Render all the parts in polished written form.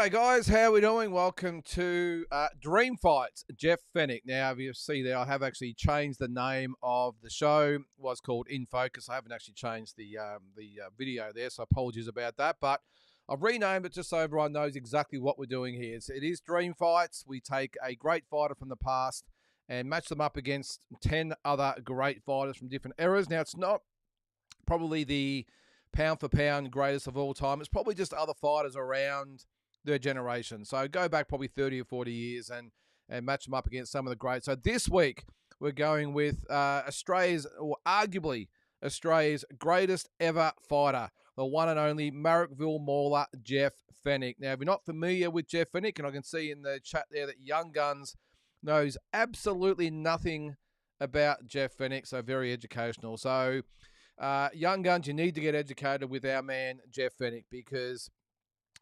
G'day guys, how are we doing? Welcome to Dream Fights, Jeff Fenech. Now, if you see there, I have actually changed the name of the show. It was called In Focus. I haven't actually changed the video there, so apologies about that. But I've renamed it just so everyone knows exactly what we're doing here. It is Dream Fights. We take a great fighter from the past and match them up against 10 other great fighters from different eras. Now, it's not probably the pound for pound greatest of all time. It's probably just other fighters around their generation. So go back probably 30 or 40 years and match them up against some of the greats. So this week we're going with Australia's, or arguably Australia's greatest ever fighter, the one and only Marrickville Mauler, Jeff Fenech. Now, if you're not familiar with Jeff Fenech, and I can see in the chat there that Young Guns knows absolutely nothing about Jeff Fenech, so very educational. So Young Guns, you need to get educated with our man Jeff Fenech, because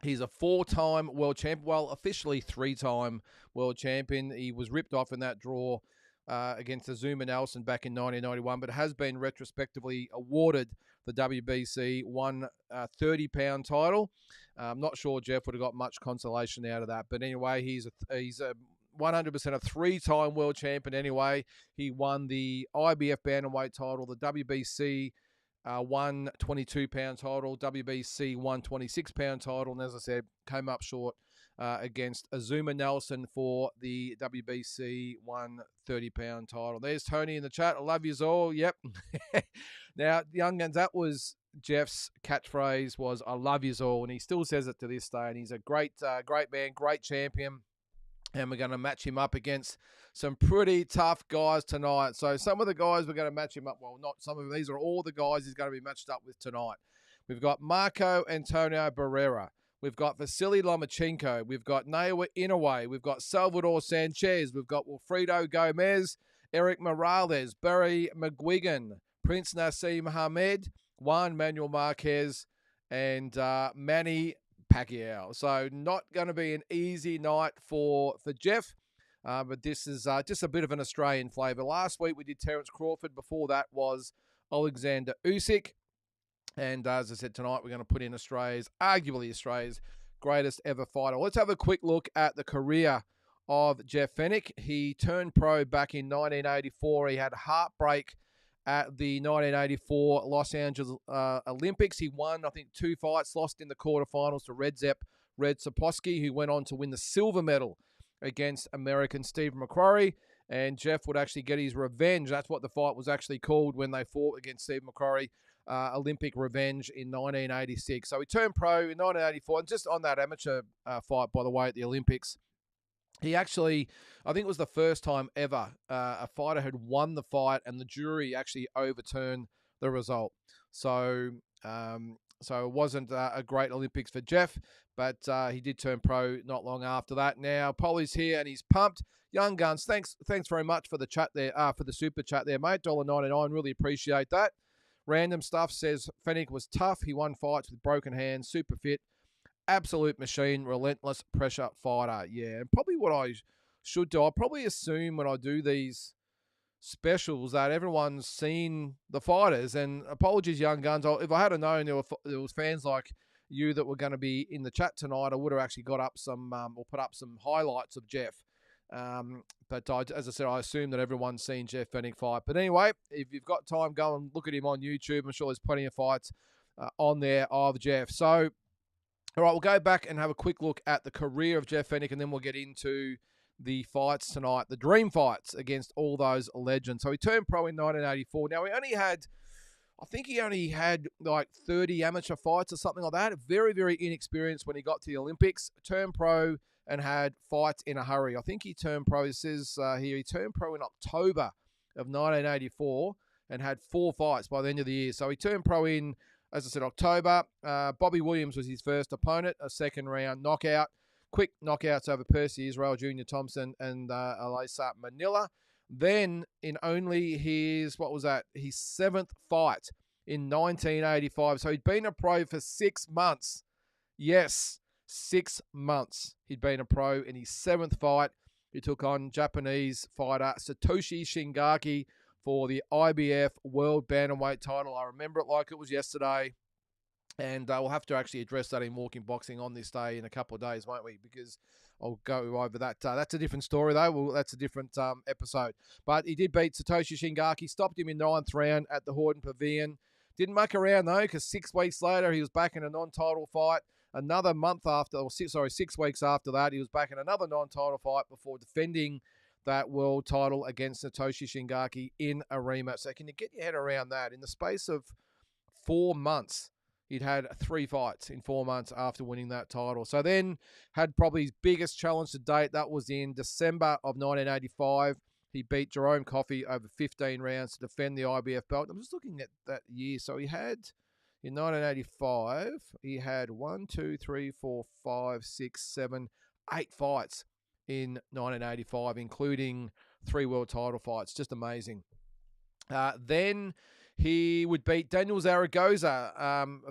he's a 4-time world champion. Well, officially 3-time world champion. He was ripped off in that draw against Azuma Nelson back in 1991, but has been retrospectively awarded the WBC 130-pound title. I'm not sure Jeff would have got much consolation out of that, but anyway, he's a 100% a 3-time world champion. Anyway, he won the IBF bantamweight title, the WBC 122-pound title, WBC 126-pound title, and as I said, came up short against Azuma Nelson for the WBC 130-pound title. There's Tony in the chat. I love yous all. Yep. Now, Young Guns, that was Jeff's catchphrase, was "I love yous all," and he still says it to this day. And he's a great man, great champion. And we're going to match him up against some pretty tough guys tonight. So some of the guys we're going to match him up, well, not some of them, these are all the guys he's going to be matched up with tonight. We've got Marco Antonio Barrera. We've got Vasily Lomachenko. We've got Naoya Inoue. We've got Salvador Sanchez. We've got Wilfredo Gomez, Eric Morales, Barry McGuigan, Prince Nassim Hamed, Juan Manuel Marquez, and Manny Pacquiao. So not going to be an easy night for Jeff, but this is just a bit of an Australian flavour. Last week we did Terence Crawford. Before that was Alexander Usyk. And as I said, tonight we're going to put in arguably Australia's greatest ever fighter. Let's have a quick look at the career of Jeff Fenech. He turned pro back in 1984. He had heartbreak at the 1984 Los Angeles Olympics. He won, I think, 2 fights, lost in the quarterfinals to Red Sapolsky, who went on to win the silver medal against American Steve McCrory. And Jeff would actually get his revenge. That's what the fight was actually called when they fought against Steve McCrory, Olympic revenge in 1986. So he turned pro in 1984. And just on that amateur fight, by the way, at the Olympics, he actually, I think it was the first time ever a fighter had won the fight and the jury actually overturned the result. So it wasn't a great Olympics for Jeff, but he did turn pro not long after that. Now, Polly's here and he's pumped. Young Guns, thanks very much for the chat there, for the super chat there, mate. $1.99, really appreciate that. Random Stuff says Fenech was tough. He won fights with broken hands, super fit. Absolute machine, relentless pressure fighter. Yeah, and probably what I should do, I'll probably assume when I do these specials that everyone's seen the fighters. And apologies, Young Guns. If I had known there was fans like you that were going to be in the chat tonight, I would have actually got up some or put up some highlights of Jeff. But as I said, I assume that everyone's seen Jeff Fenech fight. But anyway, if you've got time, go and look at him on YouTube. I'm sure there's plenty of fights on there of Jeff. So, all right, we'll go back and have a quick look at the career of Jeff Fenech, and then we'll get into the fights tonight, the dream fights against all those legends. So he turned pro in 1984. Now, I think he only had like 30 amateur fights or something like that. Very, very inexperienced when he got to the Olympics. Turned pro and had fights in a hurry. I think he turned pro, it says here, he turned pro in October of 1984 and had 4 fights by the end of the year. So he turned pro in, as I said, October. Bobby Williams was his first opponent, a second-round knockout. Quick knockouts over Percy Israel, Junior Thompson, and Alisa Manila. Then, in only his 7th fight in 1985. So he'd been a pro for 6 months. Yes, 6 months. He'd been a pro in his 7th fight. He took on Japanese fighter Satoshi Shingaki for the IBF World Bantamweight title. I remember it like it was yesterday. And we'll have to actually address that in Walking Boxing on this day in a couple of days, won't we? Because I'll go over that. That's a different story, though. Well, that's a different episode. But he did beat Satoshi Shingaki, stopped him in 9th round at the Horden Pavilion. Didn't muck around, though, because 6 weeks later, he was back in a non-title fight. Another month after, or 6 weeks after that, he was back in another non-title fight before defending that world title against Satoshi Shingaki in a rematch. So can you get your head around that? In the space of 4 months, he'd had 3 fights in 4 months after winning that title. So then had probably his biggest challenge to date. That was in December of 1985. He beat Jerome Coffey over 15 rounds to defend the IBF belt. I'm just looking at that year. So he had, in 1985, he had 8 fights in 1985, including 3 world title fights. Just amazing. Then he would beat Daniel Zaragoza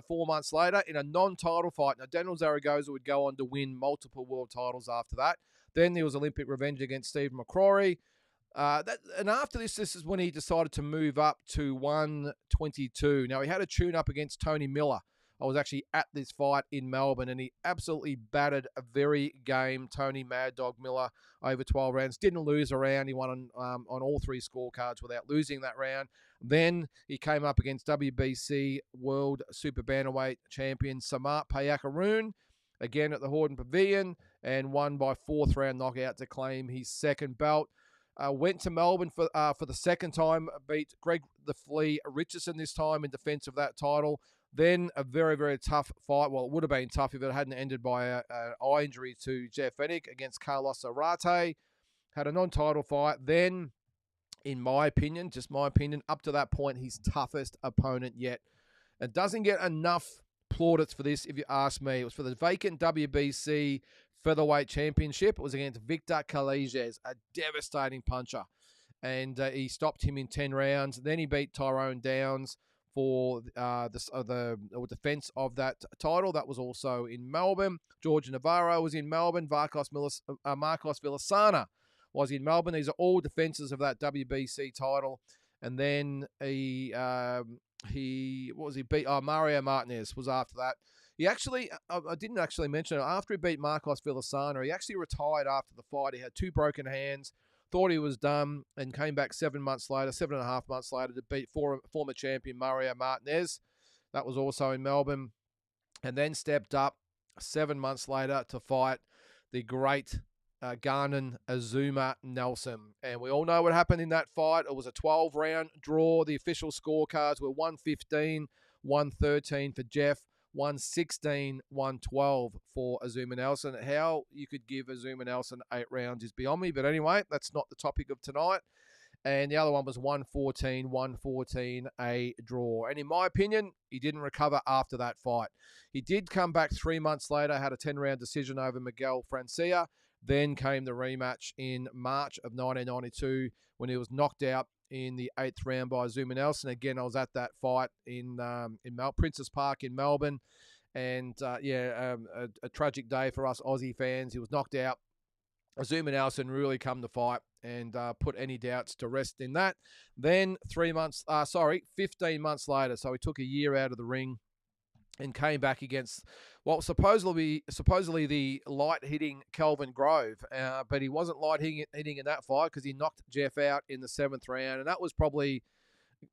4 months later in a non-title fight. Now, Daniel Zaragoza would go on to win multiple world titles after that. Then there was Olympic revenge against Stephen McCrory. And after this is when he decided to move up to 122. Now, he had a tune-up against Tony Miller. I was actually at this fight in Melbourne, and he absolutely battered a very game Tony Mad Dog Miller over 12 rounds. Didn't lose a round. He won on all 3 scorecards without losing that round. Then he came up against WBC World Super Bantamweight champion Samart Payakaroon, again at the Horden Pavilion, and won by 4th round knockout to claim his 2nd belt. Went to Melbourne for the 2nd time, beat Greg the Flea Richardson this time in defence of that title. Then a very, very tough fight. Well, it would have been tough if it hadn't ended by an eye injury to JEFF FENECH against Carlos Zarate. Had a non-title fight. Then, in my opinion, just my opinion, up to that point, his toughest opponent yet. And doesn't get enough plaudits for this, if you ask me. It was for the vacant WBC Featherweight Championship. It was against Victor Callejas, a devastating puncher. And he stopped him in 10 rounds. Then he beat Tyrone Downs for the defense of that title. That was also in Melbourne. George Navarro was in Melbourne. Marcos Villasana was in Melbourne. These are all defenses of that WBC title. And then he beat Mario Martinez was after that. He actually, I didn't actually mention it, after he beat Marcos Villasana, he actually retired after the fight. He had 2 broken hands, thought he was done, and came back 7.5 months later to beat former champion Mario Martinez. That was also in Melbourne. And then stepped up 7 months later to fight the great Garnon Azuma Nelson. And we all know what happened in that fight. It was a 12-round draw. The official scorecards were 115, 113 for Jeff, 116, 112 for Azuma Nelson. How you could give Azuma Nelson 8 rounds is beyond me. But anyway, that's not the topic of tonight. And the other one was 114, 114, a draw. And in my opinion, he didn't recover after that fight. He did come back 3 months later, had a 10-round decision over Miguel Francia. Then came the rematch in March of 1992 when he was knocked out in the 8th round by Azuma Nelson. Again, I was at that fight in Princess Park in Melbourne. And, a tragic day for us Aussie fans. He was knocked out. Azuma Nelson really come to fight and put any doubts to rest in that. Then 15 months later, so he took a year out of the ring and came back against what was supposedly the light-hitting Kelvin Grove. But he wasn't light-hitting in that fight because he knocked Jeff out in the 7th round, and that was probably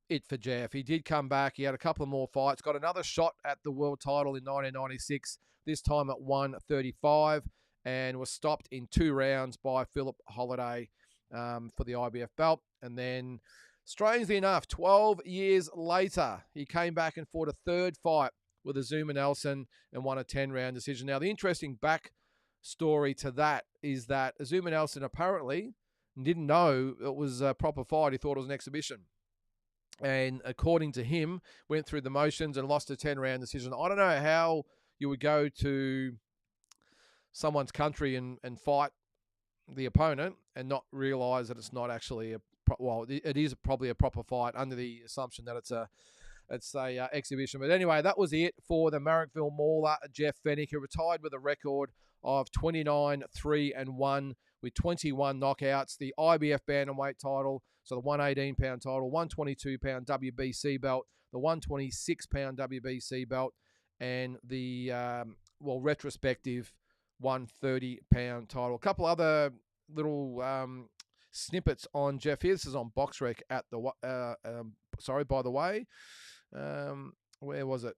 it for Jeff. He did come back. He had a couple of more fights, got another shot at the world title in 1996, this time at 135, and was stopped in 2 rounds by Philip Holliday for the IBF belt. And then, strangely enough, 12 years later, he came back and fought a 3rd fight with Azuma Nelson and won a 10-round decision. Now, the interesting back story to that is that Azuma Nelson apparently didn't know it was a proper fight. He thought it was an exhibition. And according to him, went through the motions and lost a 10-round decision. I don't know how you would go to someone's country and fight the opponent and not realise that it's not actually it is probably a proper fight under the assumption that it's a exhibition. But anyway, that was it for the Marrickville Mauler, Jeff Fenech, who retired with a record of 29-3-1 with 21 knockouts. The IBF Bantamweight title, so the 118-pound title, 122-pound WBC belt, the 126-pound WBC belt, and the retrospective 130-pound title. A couple other little snippets on Jeff here. This is on BoxRec at the by the way. Where was it?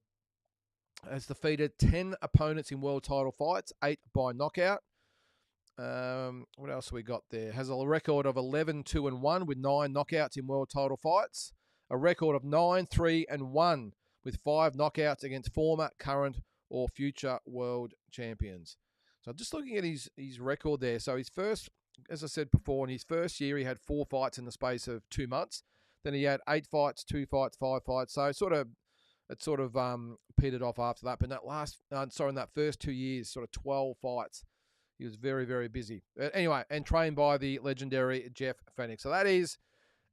Has defeated 10 opponents in world title fights, 8 by knockout. What else have we got there? Has a record of 11-2-1 with 9 knockouts in world title fights. A record of 9-3-1 with 5 knockouts against former, current, or future world champions. So just looking at his record there. So his first, as I said before, in his first year, he had 4 fights in the space of 2 months. Then he had 8 fights, 2 fights, 5 fights. So it sort of petered off after that. But in that first 2 years, sort of 12 fights. He was very, very busy. Anyway, and trained by the legendary Jeff Fenech. So that is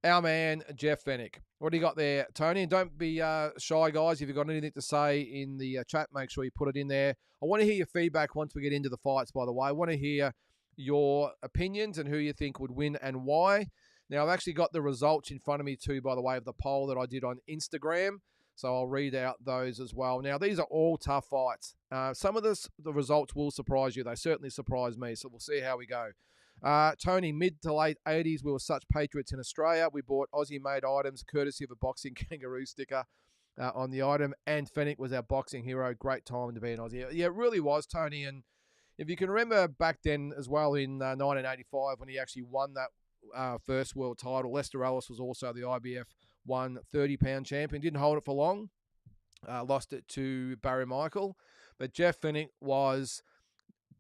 our man, Jeff Fenech. What do you got there, Tony? And don't be shy, guys. If you've got anything to say in the chat, make sure you put it in there. I want to hear your feedback once we get into the fights, by the way. I want to hear your opinions and who you think would win and why. Now, I've actually got the results in front of me too, by the way, of the poll that I did on Instagram. So I'll read out those as well. Now, these are all tough fights. Some of the results will surprise you. They certainly surprised me, so we'll see how we go. Tony, mid to late 80s, we were such patriots in Australia. We bought Aussie-made items, courtesy of a boxing kangaroo sticker on the item, and Fenech was our boxing hero. Great time to be an Aussie. Yeah, it really was, Tony. And if you can remember back then as well in 1985 when he actually won that first world title, Lester Ellis was also the IBF 130-pound champion. Didn't hold it for long. Lost it to Barry Michael. But Jeff Fenech was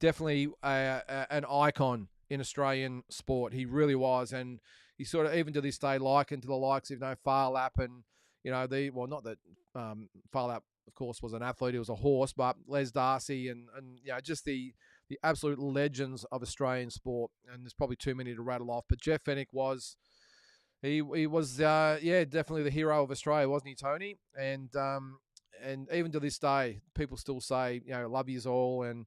definitely an icon in Australian sport. He really was. And he sort of, even to this day, likened to the likes of, Farlap and, not that Farlap, of course, was an athlete. He was a horse, but Les Darcy and just the absolute legends of Australian sport. And there's probably too many to rattle off. But Jeff Fenech was... He was definitely the hero of Australia, wasn't he, Tony? And even to this day, people still say, love yous all, and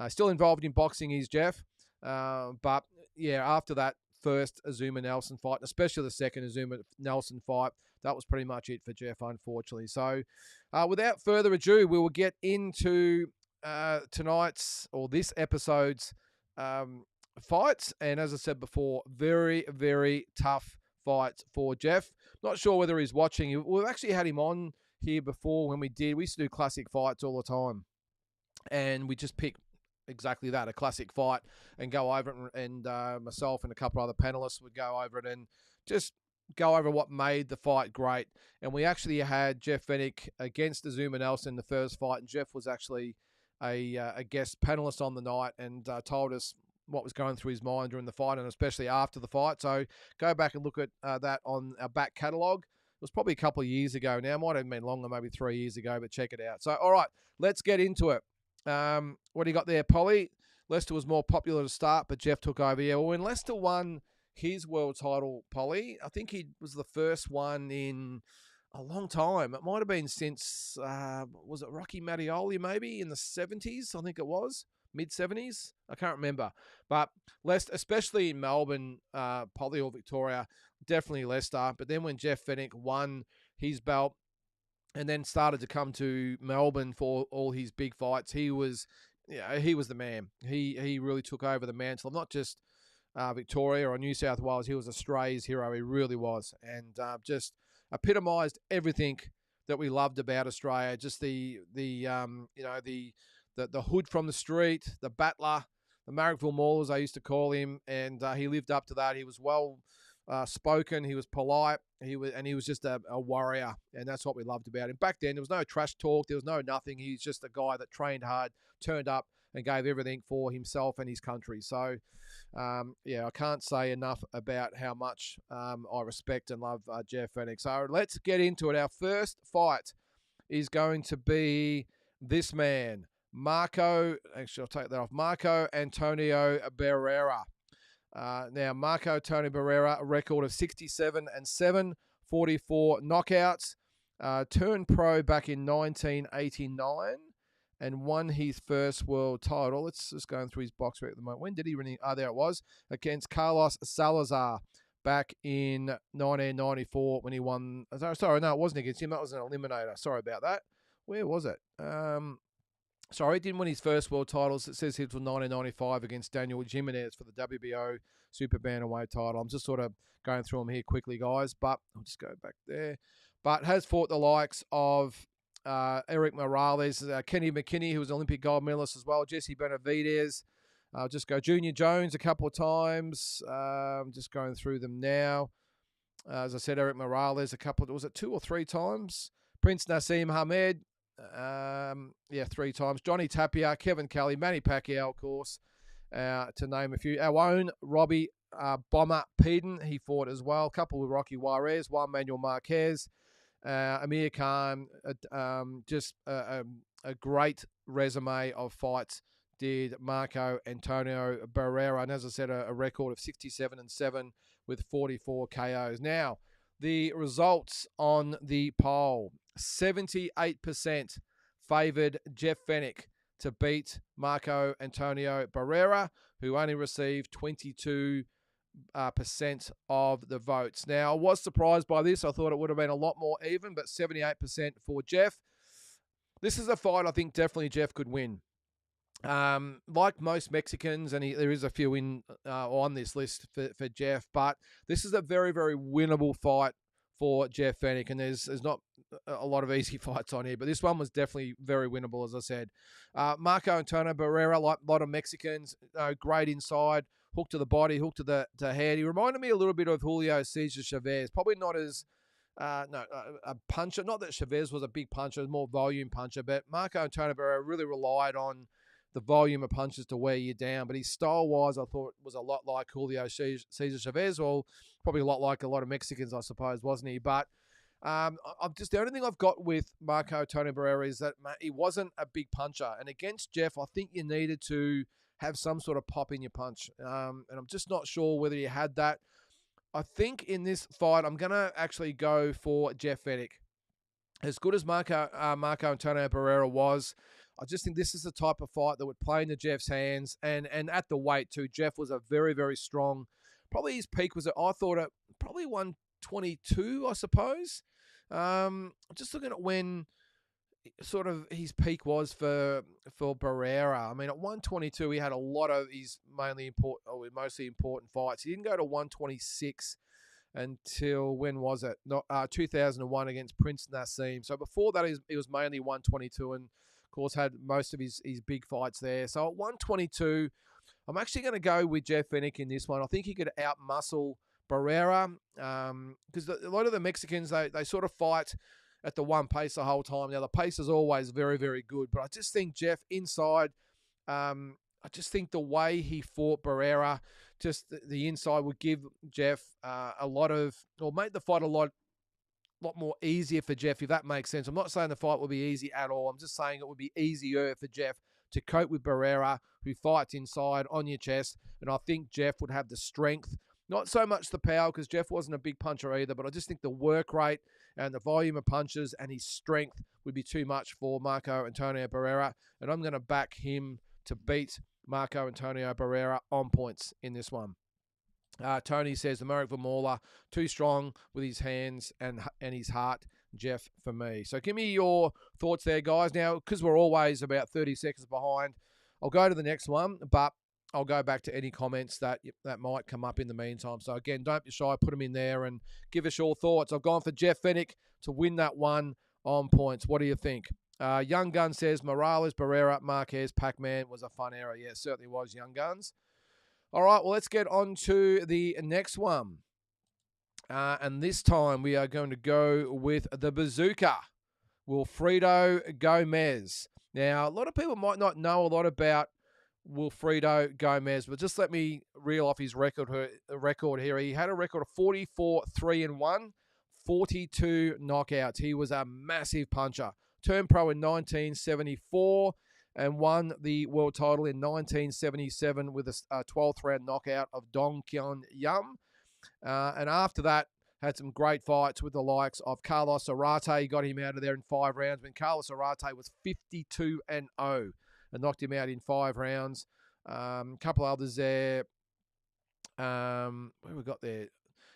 still involved in boxing. He's Jeff. But yeah, after that first Azuma Nelson fight, especially the second Azuma Nelson fight, that was pretty much it for Jeff, unfortunately. So, without further ado, we will get into this episode's fights. And as I said before, very, very tough fights for Jeff. Not sure whether he's watching. We've actually had him on here before when we used to do classic fights all the time. And we just pick exactly that, a classic fight, and go over it. And myself and a couple other panelists would go over it and just go over what made the fight great. And we actually had Jeff Fenech against Azuma Nelson in the first fight. And Jeff was actually a guest panelist on the night and told us what was going through his mind during the fight and especially after the fight. So go back and look at that on our back catalogue. It was probably a couple of years ago now. It might have been longer, maybe 3 years ago, but check it out. So, all right, let's get into it. What do you got there, Polly? Lester was more popular to start, but Jeff took over. Yeah, well, when Lester won his world title, Polly, I think he was the first one in a long time. It might have been since, was it Rocky Mattioli maybe in the 70s? I think it was. Mid-70s? I can't remember. But Lester, especially in Melbourne, Polly or Victoria, definitely Lester. But then when Jeff Fenech won his belt and then started to come to Melbourne for all his big fights, he was the man. He really took over the mantle of not just Victoria or New South Wales. He was Australia's hero. He really was. And just epitomised everything that we loved about Australia. Just the hood from the street, the battler, the Marrickville Maul, as I used to call him, and he lived up to that. He was well spoken, he was polite, he was just a warrior, and that's what we loved about him. Back then, there was no trash talk, there was no nothing. He's just a guy that trained hard, turned up, and gave everything for himself and his country. So, I can't say enough about how much I respect and love Jeff Fenech. So let's get into it. Our first fight is going to be this man, Marco Antonio Barrera. Now, Marco Antonio Barrera, a record of 67-7, 44 knockouts. Turned pro back in 1989 and won his first world title. Let's just go through his box rec at the moment. When did he win? There it was, against Carlos Salazar back in 1994 when he won. Sorry, no, it wasn't against him. That was an eliminator. Sorry about that. where was it? Sorry, he didn't win his first world titles. It says he was 1995 against Daniel Jimenez for the WBO Super Bantamweight title. I'm just sort of going through them here quickly, guys, but I'll just go back there. But has fought the likes of Eric Morales, Kenny McKinney, who was an Olympic gold medalist as well, Jesse Benavidez. I'll just go Junior Jones a couple of times. Just going through them now. As I said, Eric Morales a couple, was it 2 or 3 times? Prince Nassim Hamed, 3 times. Johnny Tapia, Kevin Kelly, Manny Pacquiao, of course, to name a few. Our own Robbie Bomber Peden, he fought as well. A couple with Rocky Juarez, Juan Manuel Marquez, Amir Khan, just a great resume of fights did Marco Antonio Barrera, and as I said, a record of 67-7 with 44 KOs. Now, the results on the poll: 78% favoured Jeff Fenech to beat Marco Antonio Barrera, who only received 22% of the votes. Now, I was surprised by this. I thought it would have been a lot more even, but 78% for Jeff. This is a fight I think definitely Jeff could win. Like most Mexicans, and there is a few in on this list for Jeff, but this is a very, very winnable fight for Jeff Fenech, and there's not a lot of easy fights on here, but this one was definitely very winnable, as I said. Marco Antonio Barrera, like a lot of Mexicans, great inside, hook to the body, hook to the head. He reminded me a little bit of Julio Cesar Chavez, probably not as a puncher. Not that Chavez was a big puncher, more volume puncher, but Marco Antonio Barrera really relied on the volume of punches to wear you down. But his style-wise, I thought was a lot like Julio Cesar Chavez, or probably a lot like a lot of Mexicans, I suppose, wasn't he? But I'm just, the only thing I've got with Marco Antonio Barrera is that he wasn't a big puncher. And against Jeff, I think you needed to have some sort of pop in your punch. And I'm just not sure whether you had that. I think in this fight, I'm going to actually go for Jeff Fenech. As good as Marco Antonio Barrera was, I just think this is the type of fight that would play into Jeff's hands. And at the weight, too, Jeff was a very, very strong. Probably his peak was, I thought, at probably 122, I suppose. Just looking at when sort of his peak was for Barrera. I mean, at 122, he had a lot of his mostly important fights. He didn't go to 126 until, when was it? 2001 against Prince Nassim. So before that, he was mainly 122, and of course had most of his big fights there. So at 122, I'm actually going to go with Jeff Fenech in this one. I think he could outmuscle Barrera, because a lot of the Mexicans, they sort of fight at the one pace the whole time. Now, the pace is always very, very good, but I just think Jeff inside, I just think the way he fought Barrera, just the inside would give Jeff a lot of, or make the fight a lot more easier for Jeff, if that makes sense. I'm not saying the fight will be easy at all. I'm just saying it would be easier for Jeff to cope with Barrera, who fights inside on your chest, and I think Jeff would have the strength. Not so much the power, because Jeff wasn't a big puncher either, but I just think the work rate and the volume of punches and his strength would be too much for Marco Antonio Barrera, and I'm going to back him to beat Marco Antonio Barrera on points in this one. Tony says, Marek Vermeulen, too strong with his hands and his heart, Jeff, for me. So give me your thoughts there, guys. Now, because we're always about 30 seconds behind, I'll go to the next one, but I'll go back to any comments that might come up in the meantime. So again, don't be shy, put them in there and give us your thoughts. I've gone for Jeff Fenech to win that one on points. What do you think? Young Gun says, Morales, Barrera, Marquez, Pac-Man was a fun era. Yeah, certainly was, Young Guns. All right, well, let's get on to the next one. And this time we are going to go with the Bazooka, Wilfredo Gomez. Now, a lot of people might not know a lot about Wilfredo Gomez, but just let me reel off his record here. He had a record of 44-3-1, 42 knockouts. He was a massive puncher. Turned pro in 1974 and won the world title in 1977 with a 12th round knockout of Dong Kyun Yum. And after that, had some great fights with the likes of Carlos Arate. He got him out of there in 5 rounds when Carlos Arate was 52-0 and knocked him out in 5 rounds. A couple others there. Where we got there?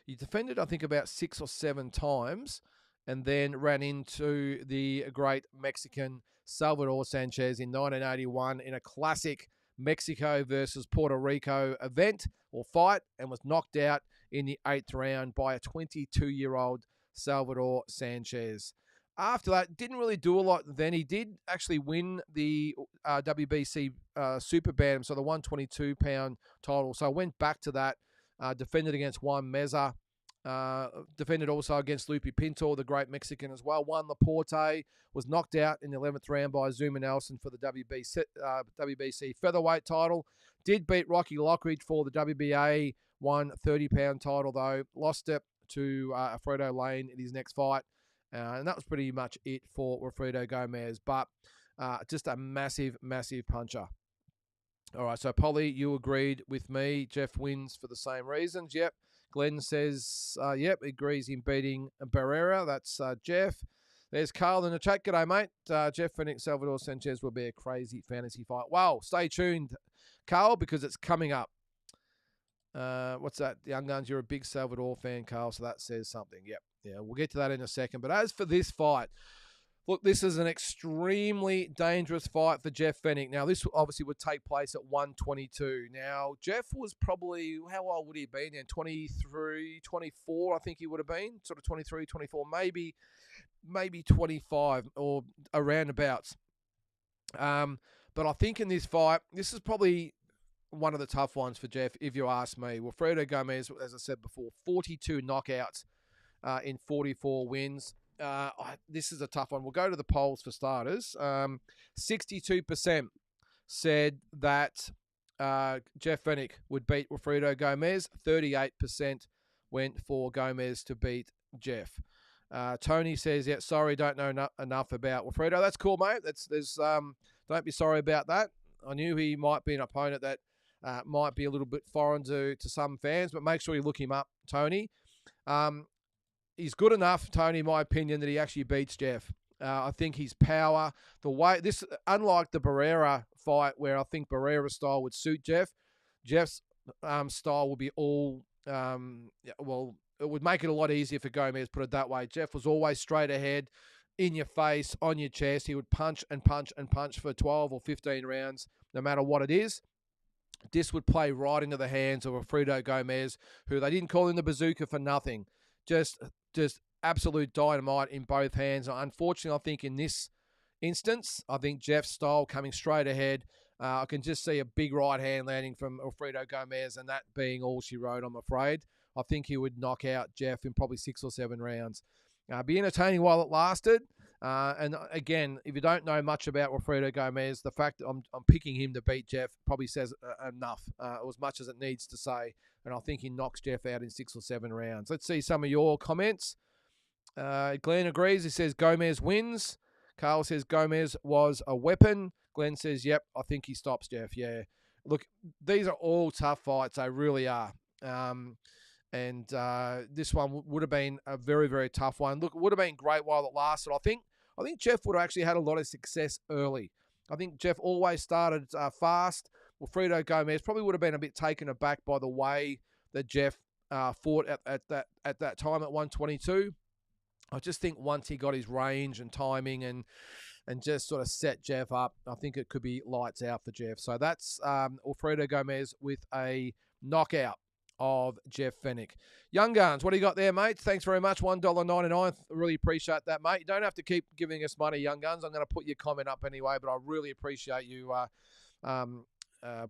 He defended, I think, about 6 or 7 times and then ran into the great Mexican Salvador Sanchez in 1981 in a classic Mexico versus Puerto Rico event or fight, and was knocked out in the 8th round by a 22-year-old Salvador Sanchez. After that, didn't really do a lot then. He did actually win the WBC Super Bantam, so the 122-pound title. So I went back to that, defended against Juan Meza, defended also against Lupe Pinto, the great Mexican as well. Won Laporte, was knocked out in the 11th round by Zuma Nelson for the WBC featherweight title. Did beat Rocky Lockridge for the WBA 130-pound title, though. Lost it to Alfredo Lane in his next fight. And that was pretty much it for Wilfredo Gomez. But just a massive, massive puncher. All right, so Polly, you agreed with me. Jeff wins for the same reasons. Yep. Glenn says, yep, agrees in beating Barrera. That's Jeff. There's Carl in the chat. G'day, mate. Jeff Fenech, Salvador Sanchez will be a crazy fantasy fight. Wow, stay tuned, Carl, because it's coming up. What's that? Young Guns, you're a big Salvador fan, Carl, so that says something. Yep. Yeah, we'll get to that in a second. But as for this fight, look, this is an extremely dangerous fight for Jeff Fenech. Now, this obviously would take place at 122. Now, Jeff was probably, how old would he have been then? 23, 24, I think he would have been. Sort of 23, 24, maybe 25 or around abouts. But I think in this fight, this is probably one of the tough ones for Jeff, if you ask me. Wilfredo Gomez, as I said before, 42 knockouts in 44 wins. This is a tough one. We'll go to the polls for starters. 62% said that Jeff Fenech would beat Wilfredo Gomez. 38% went for Gomez to beat Jeff. Tony says, yeah, sorry, don't know enough about Wilfredo. That's cool, mate. Don't be sorry about that. I knew he might be an opponent that might be a little bit foreign to some fans, but make sure you look him up, Tony. He's good enough, Tony, in my opinion, that he actually beats Jeff. I think his power, the way this, unlike the Barrera fight, where I think Barrera's style would suit Jeff, Jeff's style will be all, well, it would make it a lot easier for Gomez, put it that way. Jeff was always straight ahead, in your face, on your chest. He would punch and punch and punch for 12 or 15 rounds, no matter what it is. This would play right into the hands of Wilfredo Gomez, who they didn't call him the bazooka for nothing. Just absolute dynamite in both hands. Unfortunately, I think in this instance, I think Jeff's style coming straight ahead. I can just see a big right hand landing from Wilfredo Gomez, and that being all she wrote, I'm afraid. I think he would knock out Jeff in probably 6 or 7 rounds. Be entertaining while it lasted. And again, if you don't know much about Wilfredo Gomez, the fact that I'm picking him to beat Jeff probably says enough, as much as it needs to say. And I think he knocks Jeff out in 6 or 7 rounds. Let's see some of your comments. Glenn agrees. He says Gomez wins. Carl says Gomez was a weapon. Glenn says, yep, I think he stops Jeff. Yeah. Look, these are all tough fights. They really are. And this one would have been a very, very tough one. Look, it would have been great while it lasted. I think Jeff would have actually had a lot of success early. I think Jeff always started fast. Wilfredo Gomez probably would have been a bit taken aback by the way that Jeff fought at that time at 122. I just think once he got his range and timing and just sort of set Jeff up, I think it could be lights out for Jeff. So that's Wilfredo Gomez with a knockout of Jeff Fenech. Young Guns, what do you got there, mate? Thanks very much. $1.99. Really appreciate that, mate. You don't have to keep giving us money, Young Guns. I'm going to put your comment up anyway, but I really appreciate you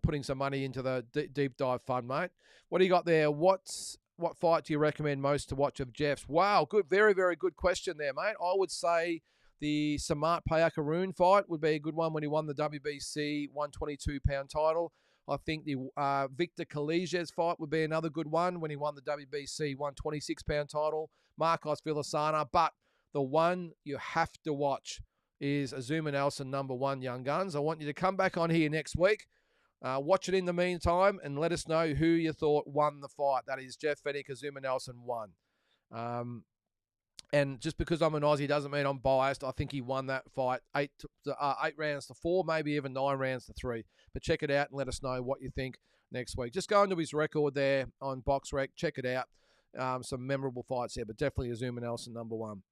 putting some money into the deep dive fund, mate. What do you got there? What fight do you recommend most to watch of Jeff's? Wow, good, very, very good question there, mate. I would say the Samart Payakaroon fight would be a good one when he won the WBC 122-pound title. I think the Victor Kalijes fight would be another good one when he won the WBC 126-pound title. Marcos Villasana. But the one you have to watch is Azuma Nelson, #1, Young Guns. I want you to come back on here next week. Watch it in the meantime and let us know who you thought won the fight. That is Jeff Fenech, Azuma Nelson won. And just because I'm an Aussie doesn't mean I'm biased. I think he won that fight 8 rounds to 4, maybe even 9 rounds to 3. But check it out and let us know what you think next week. Just go into his record there on BoxRec. Check it out. Some memorable fights there, but definitely Azuma Nelson, #1.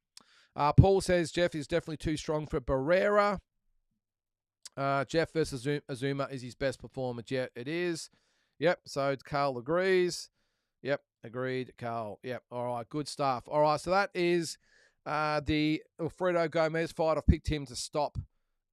Paul says Jeff is definitely too strong for Barrera. Jeff versus Azuma is his best performance yet. It is. Yep. So Carl agrees. Yep. Agreed, Carl. Yep. All right. Good stuff. All right. So that is the Alfredo Gomez fight. I've picked him to stop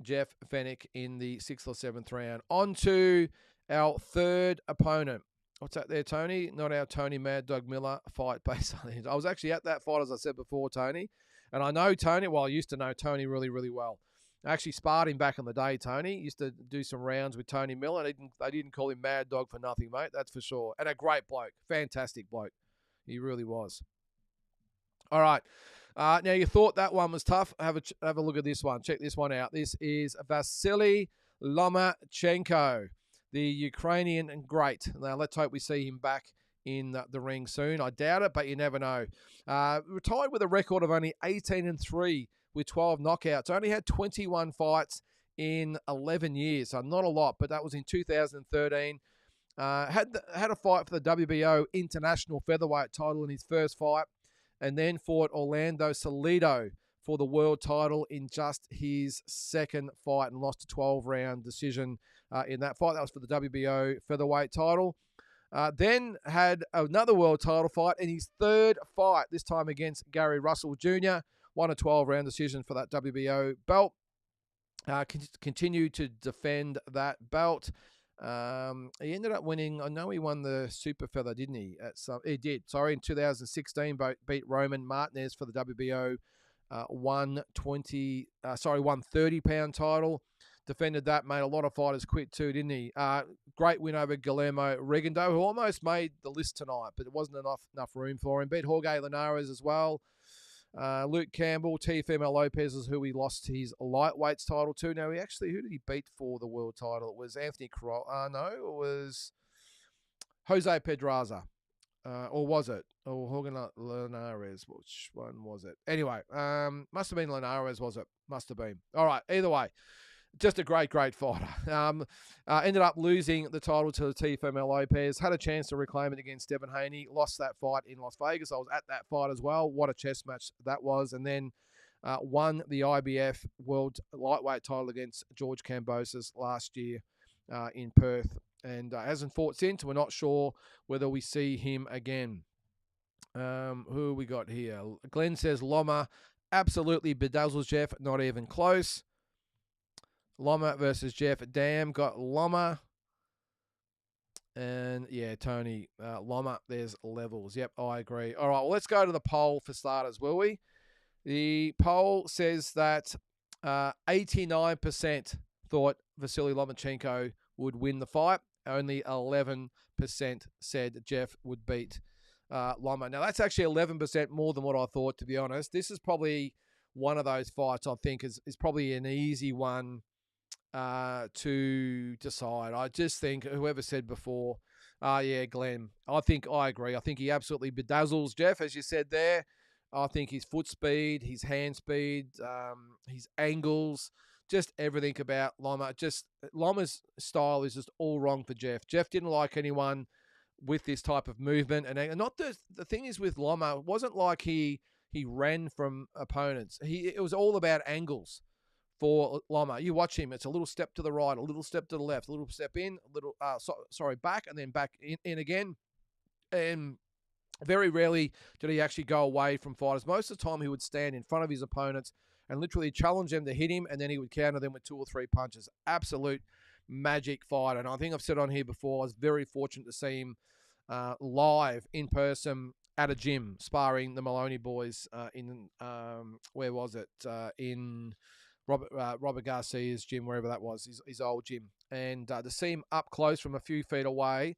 Jeff Fenech in the 6th or 7th round. On to our third opponent. What's that there, Tony? Not our Tony Mad Dog Miller fight based on it. I was actually at that fight, as I said before, Tony. And I know Tony, well, I used to know Tony really, really well. I actually sparred him back in the day, Tony. Used to do some rounds with Tony Miller. They didn't call him Mad Dog for nothing, mate. That's for sure. And a great bloke. Fantastic bloke. He really was. All right. Now, you thought that one was tough. Have a look at this one. Check this one out. This is Vasily Lomachenko, the Ukrainian great. Now, let's hope we see him back in the ring soon. I doubt it, but you never know. Retired with a record of only 18-3 with 12 knockouts. Only had 21 fights in 11 years, so not a lot, but that was in 2013. Had a fight for the WBO International Featherweight title in his first fight, and then fought Orlando Salido for the world title in just his second fight and lost a 12-round decision in that fight. That was for the WBO Featherweight title. Then had another world title fight in his third fight, this time against Gary Russell Jr., won a 12-round decision for that WBO belt. Continued to defend that belt. He ended up winning. I know he won the super feather, didn't he? He did. Sorry, in 2016, beat Roman Martinez for the WBO 130-pound title. Defended that, made a lot of fighters quit too, didn't he? Great win over Guillermo Regundo, who almost made the list tonight, but it wasn't enough room for him. Beat Jorge Linares as well. Luke Campbell, Teofimo Lopez is who he lost his lightweights title to. Now, who did he beat for the world title? It was Anthony Carol. No, it was Jose Pedraza. Or was it? Or Jorge Linares. Which one was it? Anyway, must have been Linares, was it? Must have been. All right, either way. Just a great, great fighter. Ended up losing the title to Teofimo Lopez. Had a chance to reclaim it against Devin Haney. Lost that fight in Las Vegas. I was at that fight as well. What a chess match that was. And then won the IBF World Lightweight title against George Kambosos last year in Perth. And hasn't fought since. We're not sure whether we see him again. Who we got here? Glenn says Loma absolutely bedazzles Jeff. Not even close. Loma versus Jeff. Damn, got Loma. And, yeah, Tony, Loma, there's levels. Yep, I agree. All right, well, let's go to the poll for starters, will we? The poll says that 89% thought Vasily Lomachenko would win the fight. Only 11% said Jeff would beat Loma. Now, that's actually 11% more than what I thought, to be honest. This is probably one of those fights I think is probably an easy one to decide. I just think whoever said before, yeah, Glenn, I agree. I think he absolutely bedazzles Jeff, as you said there. I think his foot speed, his hand speed, his angles, just everything about Loma. Just Loma's style is just all wrong for Jeff. Jeff didn't like anyone with this type of movement, and not the thing is with Loma, it wasn't like he ran from opponents. It was all about angles. For Loma, you watch him. It's a little step to the right, a little step to the left, a little step in, a little back, and then back in again. And very rarely did he actually go away from fighters. Most of the time, he would stand in front of his opponents and literally challenge them to hit him, and then he would counter them with 2 or 3 punches. Absolute magic fighter. And I think I've said on here before, I was very fortunate to see him live in person at a gym, sparring the Maloney boys in where was it? In Robert Garcia's gym, wherever that was, his old gym. And to see him up close from a few feet away,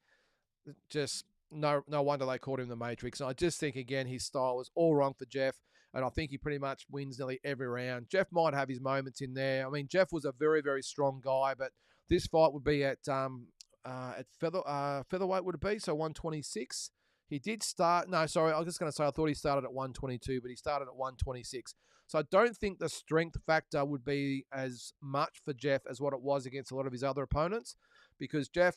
just no wonder they called him the Matrix. And I just think, again, his style is all wrong for Jeff, and I think he pretty much wins nearly every round. Jeff might have his moments in there. I mean, Jeff was a very, very strong guy, but this fight would be at featherweight, would it be? So 126. He did start. No, sorry, I was just going to say I thought he started at 122, but he started at 126. So I don't think the strength factor would be as much for Jeff as what it was against a lot of his other opponents, because Jeff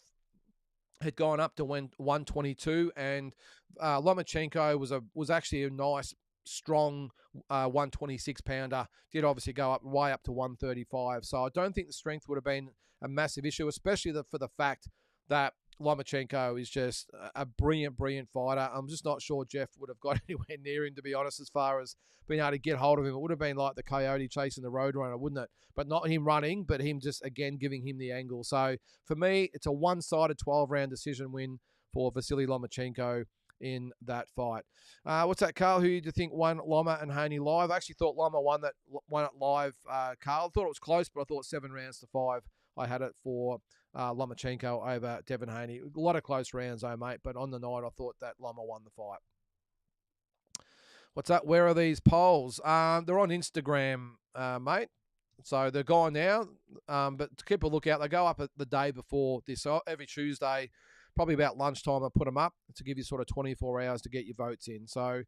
had gone up to 122, and Lomachenko was actually a nice strong 126 pounder. Did obviously go up way up to 135. So I don't think the strength would have been a massive issue, especially for the fact that Lomachenko is just a brilliant, brilliant fighter. I'm just not sure Jeff would have got anywhere near him, to be honest, as far as being able to get hold of him. It would have been like the coyote chasing the roadrunner, wouldn't it? But not him running, but him just, again, giving him the angle. So for me, it's a one-sided 12-round decision win for Vasily Lomachenko in that fight. What's that, Carl? Who do you think won Loma and Haney live? I actually thought Loma won it live, Carl. I thought it was close, but I thought 7 rounds to 5. I had it for Lomachenko over Devin Haney. A lot of close rounds, though, mate. But on the night, I thought that Loma won the fight. What's that? Where are these polls? They're on Instagram, mate. So they're gone now. But keep a lookout. They go up the day before this. So every Tuesday, probably about lunchtime, I put them up to give you sort of 24 hours to get your votes in. So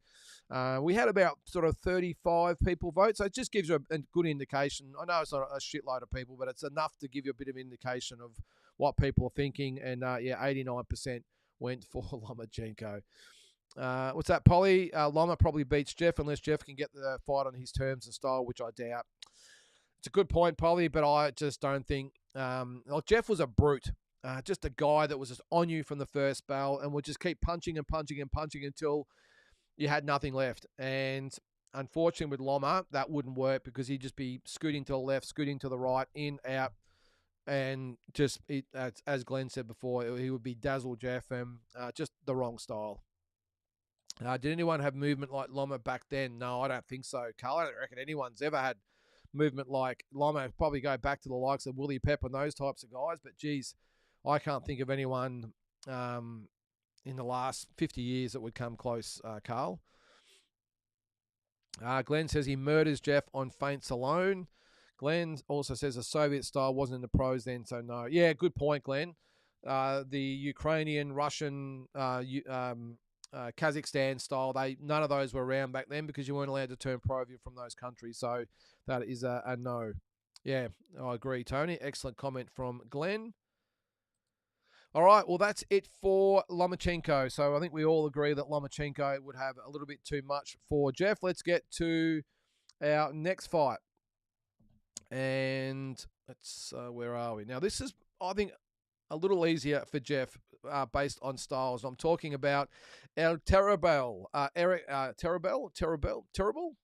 we had about sort of 35 people vote. So it just gives you a good indication. I know it's not a shitload of people, but it's enough to give you a bit of indication of what people are thinking. And 89% went for Lomachenko. What's that, Polly? Loma probably beats Jeff unless Jeff can get the fight on his terms and style, which I doubt. It's a good point, Polly, but I just don't think... Jeff was a brute. Just a guy that was just on you from the first bell and would just keep punching and punching and punching until you had nothing left. And unfortunately with Loma, that wouldn't work because he'd just be scooting to the left, scooting to the right, in, out, and just, as Glenn said before, he would be dazzle Jeff and just the wrong style. Did anyone have movement like Loma back then? No, I don't think so, Carl. I don't reckon anyone's ever had movement like Loma. Probably go back to the likes of Willie Pep and those types of guys, but geez, I can't think of anyone in the last 50 years that would come close, Carl. Glenn says he murders Jeff on feints alone. Glenn also says the Soviet style wasn't in the pros then, so no. Yeah, good point, Glenn. The Ukrainian, Russian, Kazakhstan style, none of those were around back then because you weren't allowed to turn pro if you're from those countries. So that is a no. Yeah, I agree, Tony. Excellent comment from Glenn. All right, well, that's it for Lomachenko. So I think we all agree that Lomachenko would have a little bit too much for Jeff. Let's get to our next fight. And let's, where are we? Now, this is, I think, a little easier for Jeff based on styles. I'm talking about El Terrible, Terrible,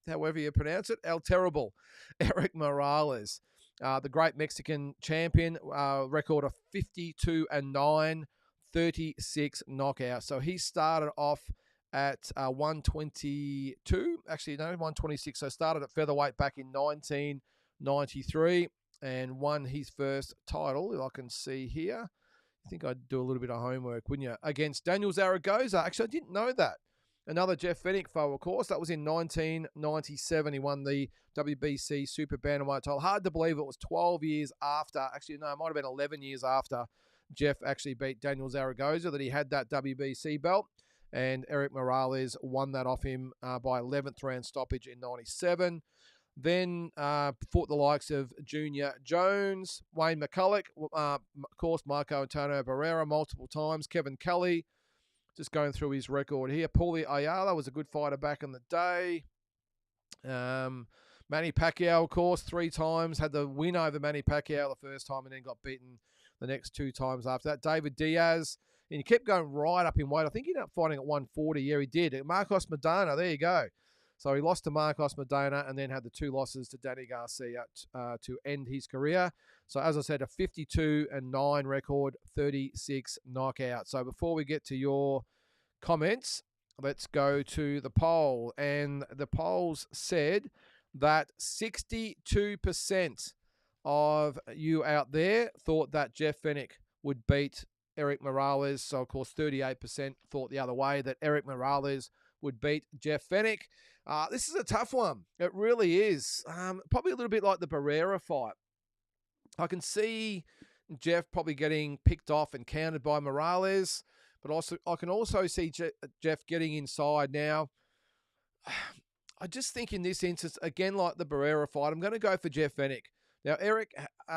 however you pronounce it, El Terrible, Eric Morales. The great Mexican champion, record of 52-9, 36 knockouts. So he started off at 122, actually no, 126. So started at featherweight back in 1993 and won his first title, if I can see here. I think I'd do a little bit of homework, wouldn't you? Against Daniel Zaragoza. Actually, I didn't know that. Another Jeff Fenech foe, of course. That was in 1997. He won the WBC Super Bantamweight title. Hard to believe it was 12 years after. Actually, no, it might have been 11 years after Jeff actually beat Daniel Zaragoza that he had that WBC belt. And Eric Morales won that off him by 11th round stoppage in 97. Then fought the likes of Junior Jones, Wayne McCulloch, of course, Marco Antonio Barrera multiple times, Kevin Kelly. Just going through his record here. Paulie Ayala was a good fighter back in the day. Manny Pacquiao, of course, 3 times. Had the win over Manny Pacquiao the first time and then got beaten the next 2 times after that. David Diaz. And he kept going right up in weight. I think he ended up fighting at 140. Yeah, he did. Marcos Maidana, there you go. So he lost to Marcos Maidana and then had the 2 losses to Danny Garcia to end his career. So as I said, a 52-9 record, 36 knockouts. So before we get to your comments, let's go to the poll. And the polls said that 62% of you out there thought that Jeff Fenech would beat Eric Morales. So, of course, 38% thought the other way, that Eric Morales would beat Jeff Fenech. This is a tough one. It really is. Probably a little bit like the Barrera fight. I can see Jeff probably getting picked off and countered by Morales, but also I can also see Jeff getting inside now. I just think in this instance, again, like the Barrera fight, I'm going to go for Jeff Fenech. Now, Eric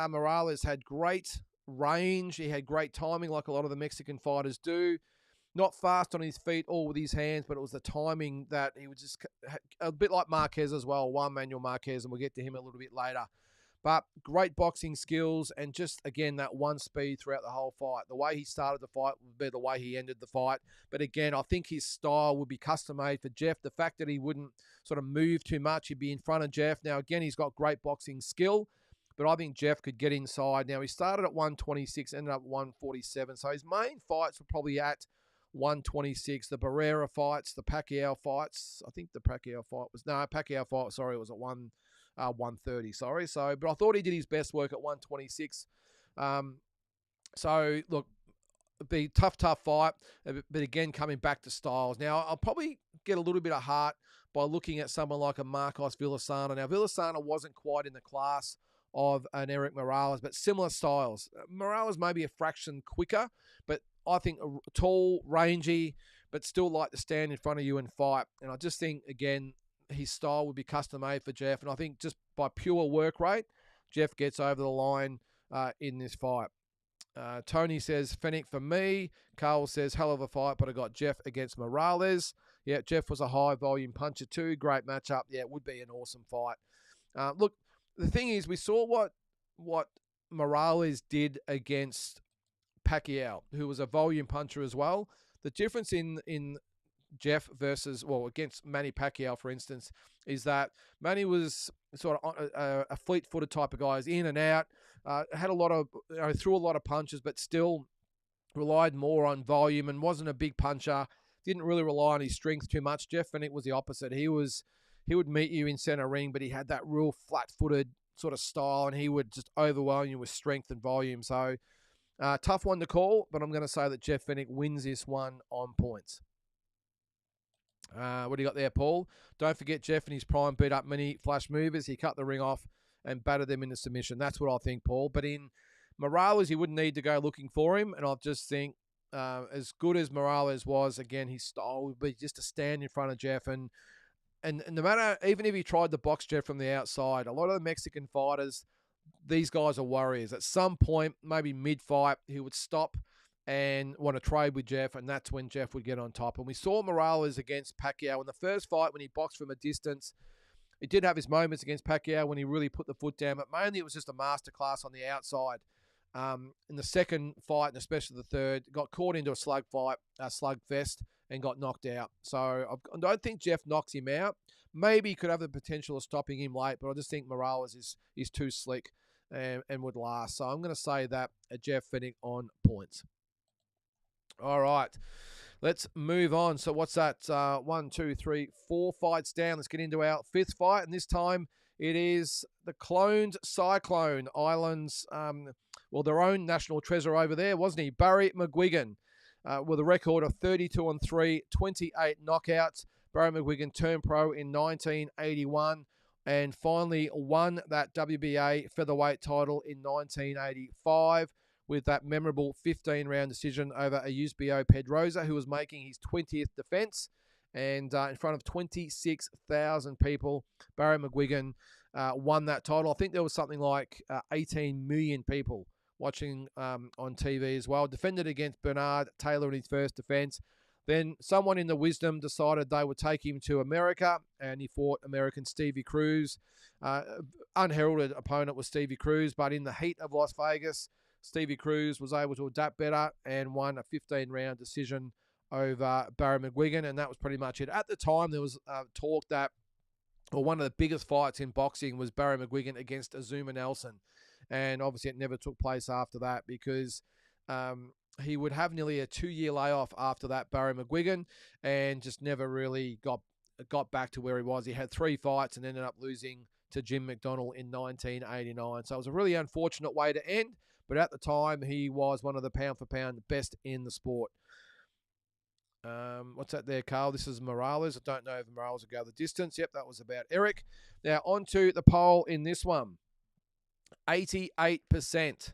Morales had great range. He had great timing like a lot of the Mexican fighters do. not fast on his feet or with his hands, but it was the timing that he was just a bit like Marquez as well, Juan Manuel Marquez, and we'll get to him a little bit later. But great boxing skills and just, again, that one speed throughout the whole fight. The way he started the fight would be the way he ended the fight. But again, I think his style would be custom-made for Jeff. The fact that he wouldn't sort of move too much, he'd be in front of Jeff. Now, again, he's got great boxing skill, but I think Jeff could get inside. Now, he started at 126, ended up at 147. So his main fights were probably at 126. The Barrera fights, the Pacquiao fights. I think the Pacquiao fight was... No, Pacquiao fight, sorry, was at 130, sorry. So, but I thought he did his best work at 126. So, look, it'd be a tough fight. But again, coming back to styles. Now, I'll probably get a little bit of heart by looking at someone like a Marcos Villasana. Now, Villasana wasn't quite in the class of an Eric Morales, but similar styles. Morales may be a fraction quicker, but I think tall, rangy, but still like to stand in front of you and fight. And I just think, again, his style would be custom-made for Jeff. And I think just by pure work rate, Jeff gets over the line in this fight. Tony says, Fenech for me. Carl says, hell of a fight, but I got Jeff against Morales. Yeah, Jeff was a high-volume puncher too. Great matchup. Yeah, it would be an awesome fight. Look, the thing is, we saw what Morales did against Pacquiao, who was a volume puncher as well. The difference in Jeff versus, against Manny Pacquiao, for instance, is that Manny was sort of a fleet-footed type of guy. He's in and out, had a lot of, threw a lot of punches, but still relied more on volume and wasn't a big puncher. Didn't really rely on his strength too much. Jeff Fenech was the opposite. He would meet you in center ring, but he had that real flat-footed sort of style, and he would just overwhelm you with strength and volume. So, tough one to call, but I'm going to say that Jeff Fenech wins this one on points. What do you got there, Paul? Don't forget Jeff in his prime beat up many flash movers. He cut the ring off and battered them into submission. That's what I think, Paul. But in Morales, you wouldn't need to go looking for him. And I just think as good as Morales was, again, his style would be just to stand in front of Jeff. And no matter, even if he tried to box Jeff from the outside, a lot of the Mexican fighters, these guys are warriors. At some point, maybe mid-fight, he would stop and want to trade with Jeff, and that's when Jeff would get on top. And we saw Morales against Pacquiao in the first fight when he boxed from a distance. He did have his moments against Pacquiao when he really put the foot down, but mainly it was just a masterclass on the outside. In the second fight, and especially the third, got caught into a slug fest, and got knocked out. So I don't think Jeff knocks him out. Maybe he could have the potential of stopping him late, but I just think Morales is too slick and would last. So I'm going to say that Jeff Fenech on points. All right, let's move on. So what's that? 1, 2, 3, 4 fights down. Let's get into our fifth fight, and this time it is the cloned Cyclone Islands. Their own national treasure over there, wasn't he? Barry McGuigan, with a record of 32-3, 28 knockouts. Barry McGuigan turned pro in 1981 and finally won that WBA featherweight title in 1985. With that memorable 15-round decision over Eusebio Pedrosa, who was making his 20th defense. And in front of 26,000 people, Barry McGuigan won that title. I think there was something like 18 million people watching on TV as well. Defended against Bernard Taylor in his first defense. Then someone in the wisdom decided they would take him to America, and he fought American Stevie Cruz. Unheralded opponent was Stevie Cruz, but in the heat of Las Vegas, Stevie Cruz was able to adapt better and won a 15-round decision over Barry McGuigan, and that was pretty much it. At the time, there was talk that one of the biggest fights in boxing was Barry McGuigan against Azuma Nelson, and obviously it never took place after that because he would have nearly a 2-year layoff after that, Barry McGuigan, and just never really got back to where he was. He had 3 fights and ended up losing to Jim McDonnell in 1989. So it was a really unfortunate way to end. But at the time, he was one of the pound-for-pound best in the sport. What's that there, Carl? This is Morales. I don't know if Morales will go the distance. Yep, that was about Eric. Now, on to the poll in this one. 88%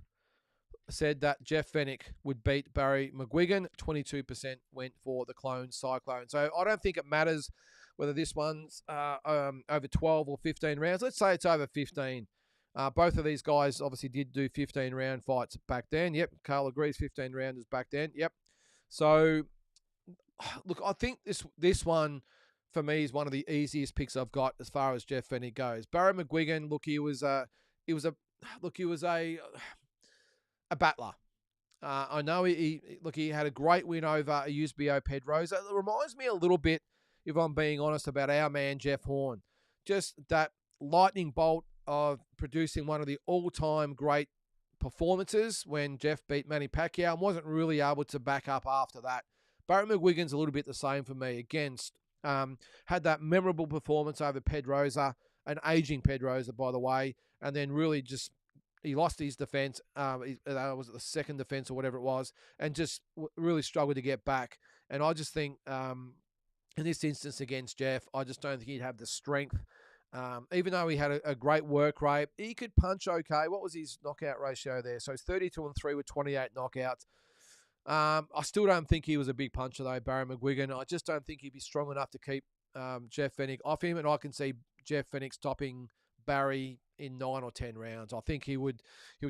said that Jeff Fenech would beat Barry McGuigan. 22% went for the clone Cyclone. So I don't think it matters whether this one's over 12 or 15 rounds. Let's say it's over 15. Both of these guys obviously did do 15-round fights back then. Yep, Carl agrees, 15 rounders back then. Yep. So look, I think this one for me is one of the easiest picks I've got as far as Jeff Fenech goes. Barry McGuigan, look, he was a battler. I know he had a great win over Eusebio Pedrosa. It reminds me a little bit, if I'm being honest, about our man Jeff Horn. Just that lightning bolt of producing one of the all-time great performances when Jeff beat Manny Pacquiao and wasn't really able to back up after that. Barry McGuigan's a little bit the same for me. Against had that memorable performance over Pedrosa, an aging Pedrosa, by the way, and then really just he lost his defense. Was it the second defense or whatever it was, and just really struggled to get back. And I just think in this instance against Jeff, I just don't think he'd have the strength. Even though he had a great work rate, he could punch okay. What was his knockout ratio there? So it's 32-3 with 28 knockouts. I still don't think he was a big puncher though, Barry McGuigan. I just don't think he'd be strong enough to keep Jeff Fenech off him, and I can see Jeff Fenech stopping Barry in 9 or 10 rounds. I think he would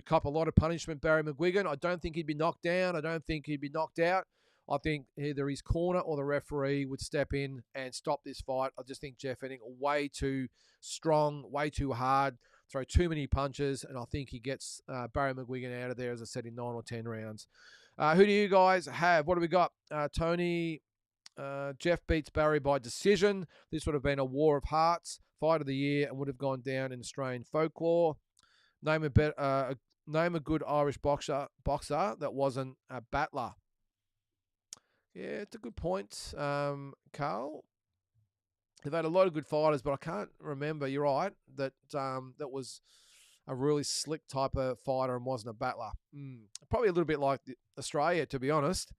cop a lot of punishment, Barry McGuigan. I don't think he'd be knocked down. I don't think he'd be knocked out. I think either his corner or the referee would step in and stop this fight. I just think Jeff Fenech way too strong, way too hard, throw too many punches, and I think he gets Barry McGuigan out of there, as I said, in 9 or 10 rounds. Who do you guys have? What do we got? Tony, Jeff beats Barry by decision. This would have been a war of hearts, fight of the year, and would have gone down in Australian folklore. Name a good Irish boxer that wasn't a battler. Yeah, it's a good point, Carl. They've had a lot of good fighters, but I can't remember. You're right that that was a really slick type of fighter and wasn't a battler. Probably a little bit like Australia, to be honest.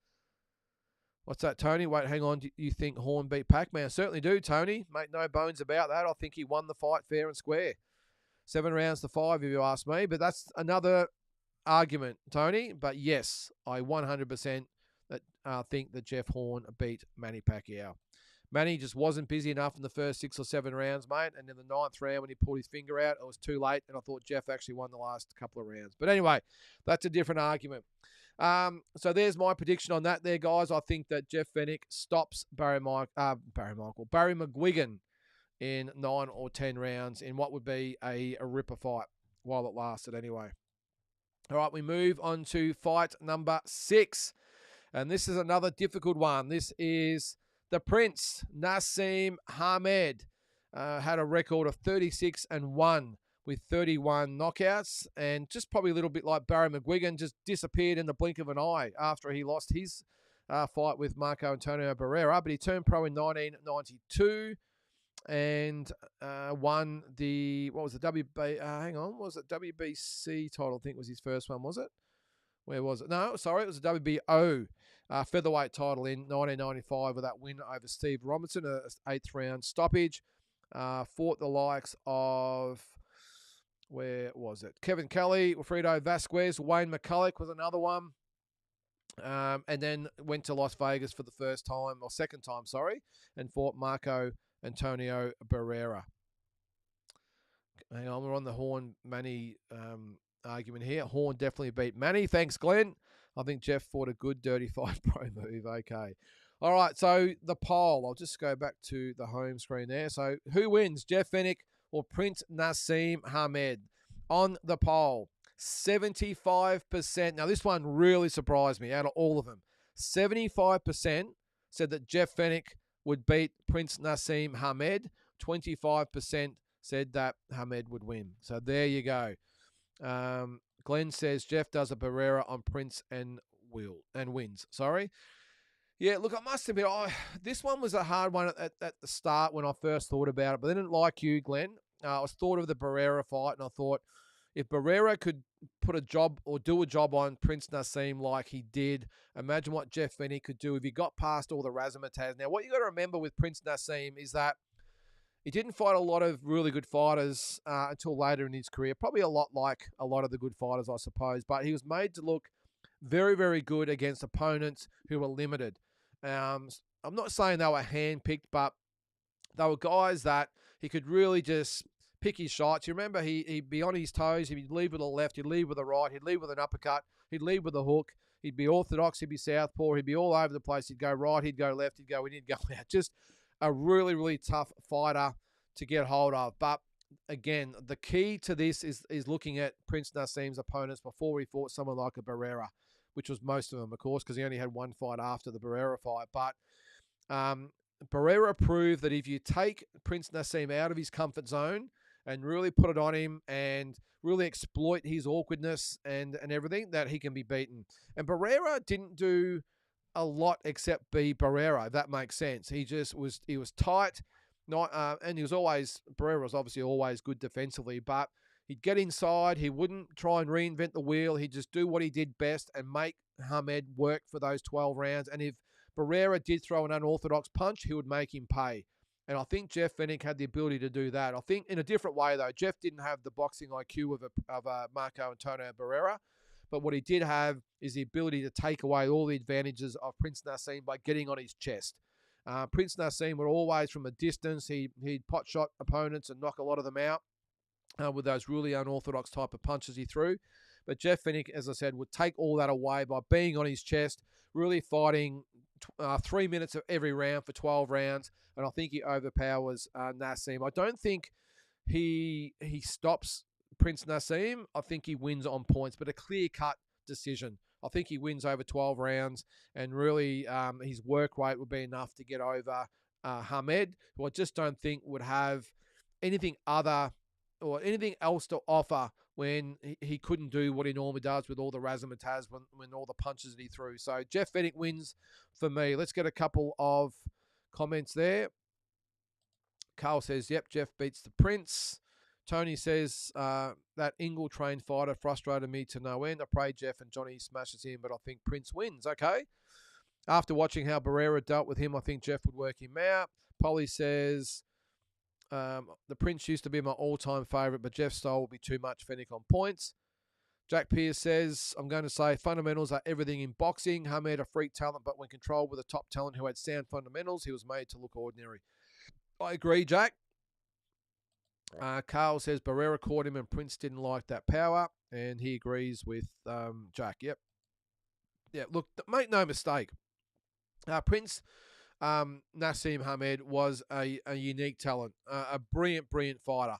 What's that, Tony? Wait, hang on. Do you think Horn beat Pac-Man? I certainly do, Tony. Make no bones about that. I think he won the fight fair and square. 7 rounds to 5, if you ask me. But that's another argument, Tony. But yes, I 100% think that Jeff Horn beat Manny Pacquiao. Manny just wasn't busy enough in the first 6 or 7 rounds, mate. And in the 9th round, when he pulled his finger out, it was too late. And I thought Jeff actually won the last couple of rounds. But anyway, that's a different argument. So there's my prediction on that there, guys. I think that Jeff Fenech stops Barry McGuigan in 9 or 10 rounds in what would be a ripper fight while it lasted anyway. All right, we move on to fight number 6. And this is another difficult one. This is the Prince, Naseem Hamed. Had a record of 36-1 with 31 knockouts, and just probably a little bit like Barry McGuigan, just disappeared in the blink of an eye after he lost his fight with Marco Antonio Barrera. But he turned pro in 1992 and won the, what was the WBC title? I think was his first one, was it? Where was it? No, sorry, it was the WBO featherweight title in 1995 with that win over Steve Robinson, an 8th round stoppage. Fought the likes of, where was it? Kevin Kelly, Wilfredo Vasquez, Wayne McCulloch was another one. And then went to Las Vegas for the second time, and fought Marco Antonio Barrera. Hang on, we're on the Horn Manny argument here. Horn definitely beat Manny. Thanks, Glenn. I think Jeff fought a good dirty fight pro move. Okay. All right, so the poll. I'll just go back to the home screen there. So who wins, Jeff Fenech or Prince Naseem Hamed? On the poll, 75%. Now, this one really surprised me out of all of them. 75% said that Jeff Fenech would beat Prince Naseem Hamed. 25% said that Hamed would win. So there you go. Glenn says Jeff does a Barrera on Prince and wins. Sorry. Yeah, look, I must admit, this one was a hard one at the start when I first thought about it, but then like you, Glenn, I was thought of the Barrera fight, and I thought if Barrera could put a job or do a job on Prince Naseem like he did, imagine what Jeff Fenech could do if he got past all the razzmatazz. Now, what you got to remember with Prince Naseem is that he didn't fight a lot of really good fighters until later in his career, probably a lot like a lot of the good fighters, I suppose, but he was made to look very, very good against opponents who were limited. I'm not saying they were handpicked, but they were guys that he could really just pick his shots. You remember he'd be on his toes. He'd lead with the left. He'd lead with the right. He'd lead with an uppercut. He'd lead with a hook. He'd be orthodox. He'd be southpaw. He'd be all over the place. He'd go right. He'd go left. He'd go in. He'd go out. Just a really, really tough fighter to get hold of. But again, the key to this is looking at Prince Nassim's opponents before he fought someone like a Barrera, which was most of them, of course, because he only had one fight after the Barrera fight. But Barrera proved that if you take Prince Nassim out of his comfort zone and really put it on him and really exploit his awkwardness and everything, that he can be beaten. And Barrera didn't do a lot except be Barrera, if that makes sense. He was tight, and Barrera was obviously always good defensively, but he'd get inside, he wouldn't try and reinvent the wheel, he'd just do what he did best and make Hamed work for those 12 rounds. And if Barrera did throw an unorthodox punch, he would make him pay. And I think Jeff Fenech had the ability to do that. I think in a different way, though. Jeff didn't have the boxing IQ of Marco Antonio Barrera, but what he did have is the ability to take away all the advantages of Prince Nassim by getting on his chest. Prince Nassim would always, from a distance, he'd pot shot opponents and knock a lot of them out with those really unorthodox type of punches he threw. But Jeff Fenech, as I said, would take all that away by being on his chest, really fighting 3 minutes of every round for 12 rounds, and I think he overpowers Nassim. I don't think he stops Prince Nassim. I think he wins on points, but a clear-cut decision. I think he wins over 12 rounds, and really his work rate would be enough to get over Hamed, who I just don't think would have anything other or anything else to offer when he couldn't do what he normally does with all the razzmatazz when all the punches that he threw. So Jeff Fenech wins for me. Let's get a couple of comments there. Carl says, yep, Jeff beats the Prince. Tony says, that Ingle-trained fighter frustrated me to no end. I pray Jeff and Johnny smashes him, but I think Prince wins. Okay. After watching how Barrera dealt with him, I think Jeff would work him out. Polly says, the Prince used to be my all-time favourite, but Jeff's style will be too much. Fenech on points. Jack Pierce says, I'm going to say fundamentals are everything in boxing. Hamed a freak talent, but when controlled with a top talent who had sound fundamentals, he was made to look ordinary. I agree, Jack. Carl says Barrera caught him and Prince didn't like that power, and he agrees with Jack. Yep. Yeah, look, make no mistake. Prince Nassim Hamed was a unique talent, a brilliant, brilliant fighter.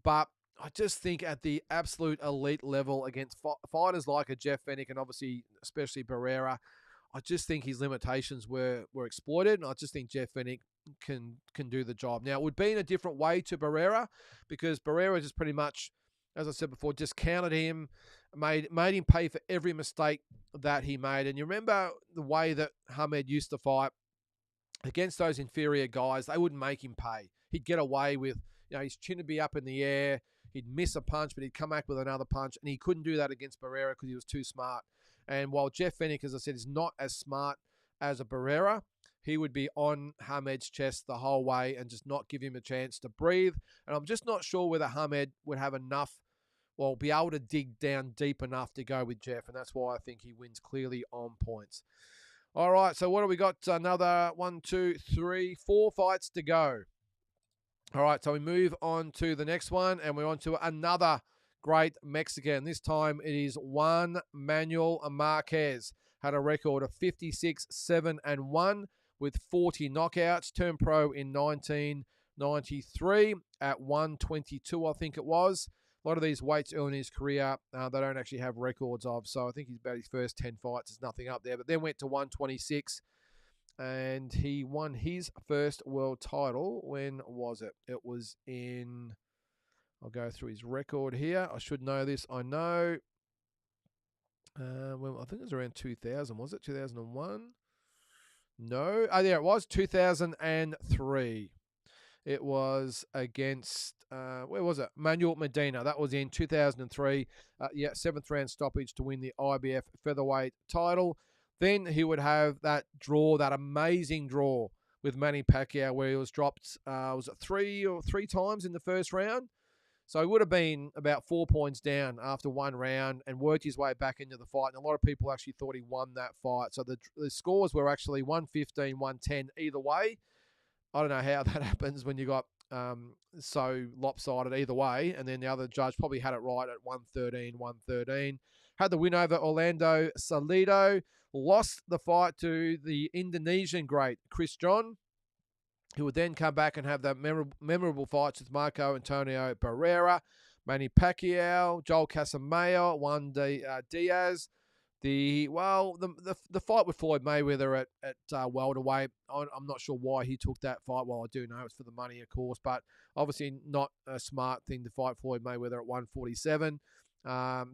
But I just think at the absolute elite level against fighters like a Jeff Fenech and obviously especially Barrera, I just think his limitations were exploited, and I just think Jeff Fenech can do the job. Now, it would be in a different way to Barrera, because Barrera just pretty much, as I said before, just counted him, made him pay for every mistake that he made. And you remember the way that Hamed used to fight against those inferior guys, they wouldn't make him pay. He'd get away with, his chin would be up in the air, he'd miss a punch, but he'd come back with another punch, and he couldn't do that against Barrera because he was too smart. And while Jeff Fenech, as I said, is not as smart as a Barrera, he would be on Hamed's chest the whole way and just not give him a chance to breathe. And I'm just not sure whether Hamed would have enough, be able to dig down deep enough to go with Jeff. And that's why I think he wins clearly on points. All right, so what do we got? Another 1, 2, 3, 4 fights to go. All right, so we move on to the next one, and we're on to another great Mexican. This time it is Juan Manuel Marquez. Had a record of 56-7-1 with 40 knockouts. Turned pro in 1993 at 122, I think it was. A lot of these weights early in his career, they don't actually have records of. So I think he's about his first 10 fights. There's nothing up there. But then went to 126, and he won his first world title. When was it? It was in... I'll go through his record here. I should know this. I know. Well, I think it was around 2000. Was it 2001? No. Oh, there it was. 2003. It was against, where was it? Manuel Medina. That was in 2003. 7th round stoppage to win the IBF featherweight title. Then he would have that draw, that amazing draw with Manny Pacquiao, where he was dropped, was it three times in the first round? So he would have been about 4 points down after one round and worked his way back into the fight. And a lot of people actually thought he won that fight. So the scores were actually 115, 110 either way. I don't know how that happens when you got so lopsided either way. And then the other judge probably had it right at 113. Had the win over Orlando Salido. Lost the fight to the Indonesian great Chris John, who would then come back and have that memorable fights with Marco Antonio Barrera, Manny Pacquiao, Joel Casameo, Juan Diaz. The fight with Floyd Mayweather at welterweight, I'm not sure why he took that fight. Well, I do know it's for the money, of course, but obviously not a smart thing to fight Floyd Mayweather at 147.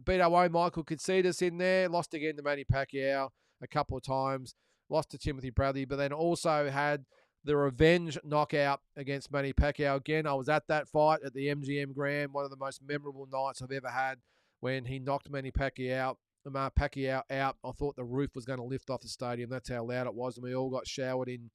Beat our own Michael Katsidis in there, lost again to Manny Pacquiao a couple of times, lost to Timothy Bradley, but then also had the revenge knockout against Manny Pacquiao. Again, I was at that fight at the MGM Grand, one of the most memorable nights I've ever had when he knocked Manny Pacquiao out. I thought the roof was going to lift off the stadium. That's how loud it was, and we all got showered in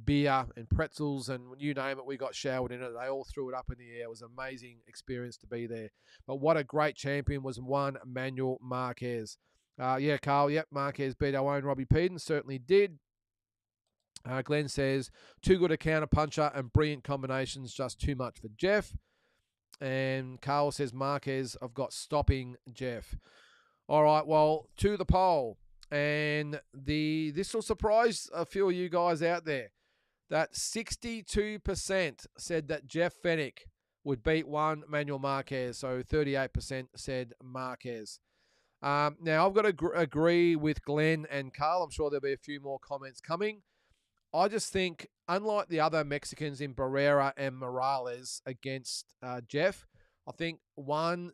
beer and pretzels and you name it. We got showered in it. They all threw it up in the air. It was an amazing experience to be there. But what a great champion was one Manuel Marquez. Carl. Yep, Marquez beat our own Robbie Peden. Certainly did. Glenn says, too good a counter puncher and brilliant combinations, just too much for Jeff. And Carl says, Marquez, I've got stopping Jeff. All right, well, to the poll. And this will surprise a few of you guys out there. That 62% said that Jeff Fenech would beat one Manuel Marquez. So 38% said Marquez. Now, I've got to agree with Glenn and Carl. I'm sure there'll be a few more comments coming. I just think, unlike the other Mexicans in Barrera and Morales against Jeff, I think one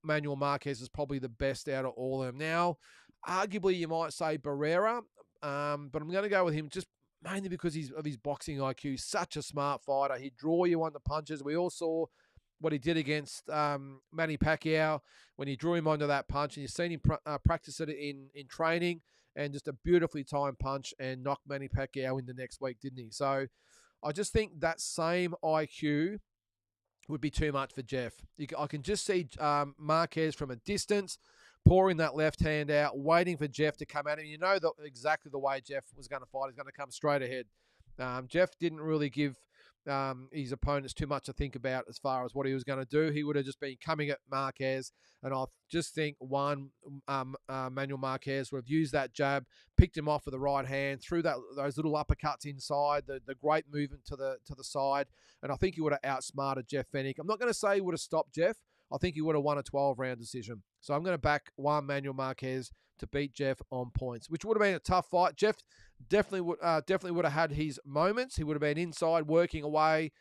Manuel Marquez is probably the best out of all of them. Now, arguably you might say Barrera, but I'm going to go with him just mainly because of his boxing IQ. Such a smart fighter. He'd draw you on the punches. We all saw what he did against Manny Pacquiao when he drew him onto that punch, and you've seen him practice it in training. And just a beautifully timed punch and knocked Manny Pacquiao in the next week, didn't he? So I just think that same IQ would be too much for Jeff. I can just see Marquez from a distance pouring that left hand out, waiting for Jeff to come at him. You know exactly the way Jeff was going to fight. He's going to come straight ahead. Jeff didn't really give his opponents too much to think about as far as what he was going to do. He would have just been coming at Marquez, and I just think Manuel Marquez would have used that jab, picked him off with the right hand, threw those little uppercuts inside, the great movement to the side, and I think he would have outsmarted Jeff Fenech. I'm not going to say he would have stopped Jeff. I think he would have won a 12-round decision. So I'm going to back Juan Manuel Marquez to beat Jeff on points, which would have been a tough fight. Jeff definitely would have had his moments. He would have been inside working away,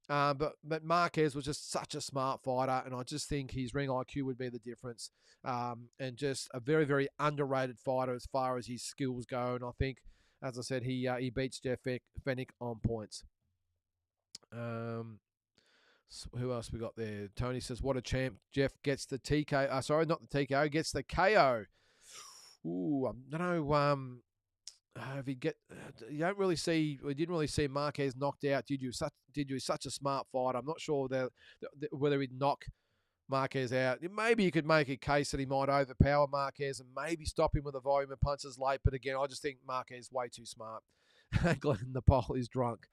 but Marquez was just such a smart fighter, and I just think his ring IQ would be the difference, and just a very, very underrated fighter as far as his skills go. And I think, as I said, he beats Jeff Fenech on points. Who else we got there? Tony says, what a champ. Jeff gets the TKO. Sorry, not the TKO. Gets the KO. Ooh, I don't know. If he you don't really see. We didn't really see Marquez knocked out. Did you? Such a smart fight. I'm not sure whether he'd knock Marquez out. Maybe you could make a case that he might overpower Marquez and maybe stop him with a volume of punches late. But again, I just think Marquez is way too smart. Glenn the poll is drunk.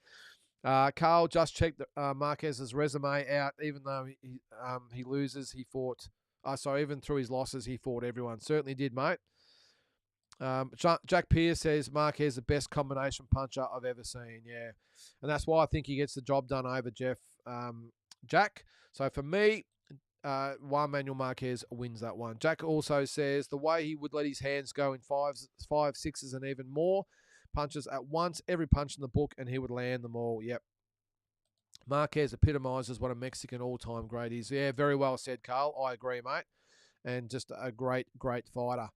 Carl just checked Marquez's resume out. Even though he loses, he fought. Even through his losses, he fought everyone. Certainly did, mate. Jack Pierce says Marquez the best combination puncher I've ever seen. Yeah, and that's why I think he gets the job done over Jeff. Jack. So for me, Juan Manuel Marquez wins that one. Jack also says the way he would let his hands go in five, sixes, and even more punches at once, every punch in the book, and he would land them all. Yep. Marquez epitomizes what a Mexican all-time great is. Yeah, very well said, Carl. I agree, mate. And just a great, great fighter.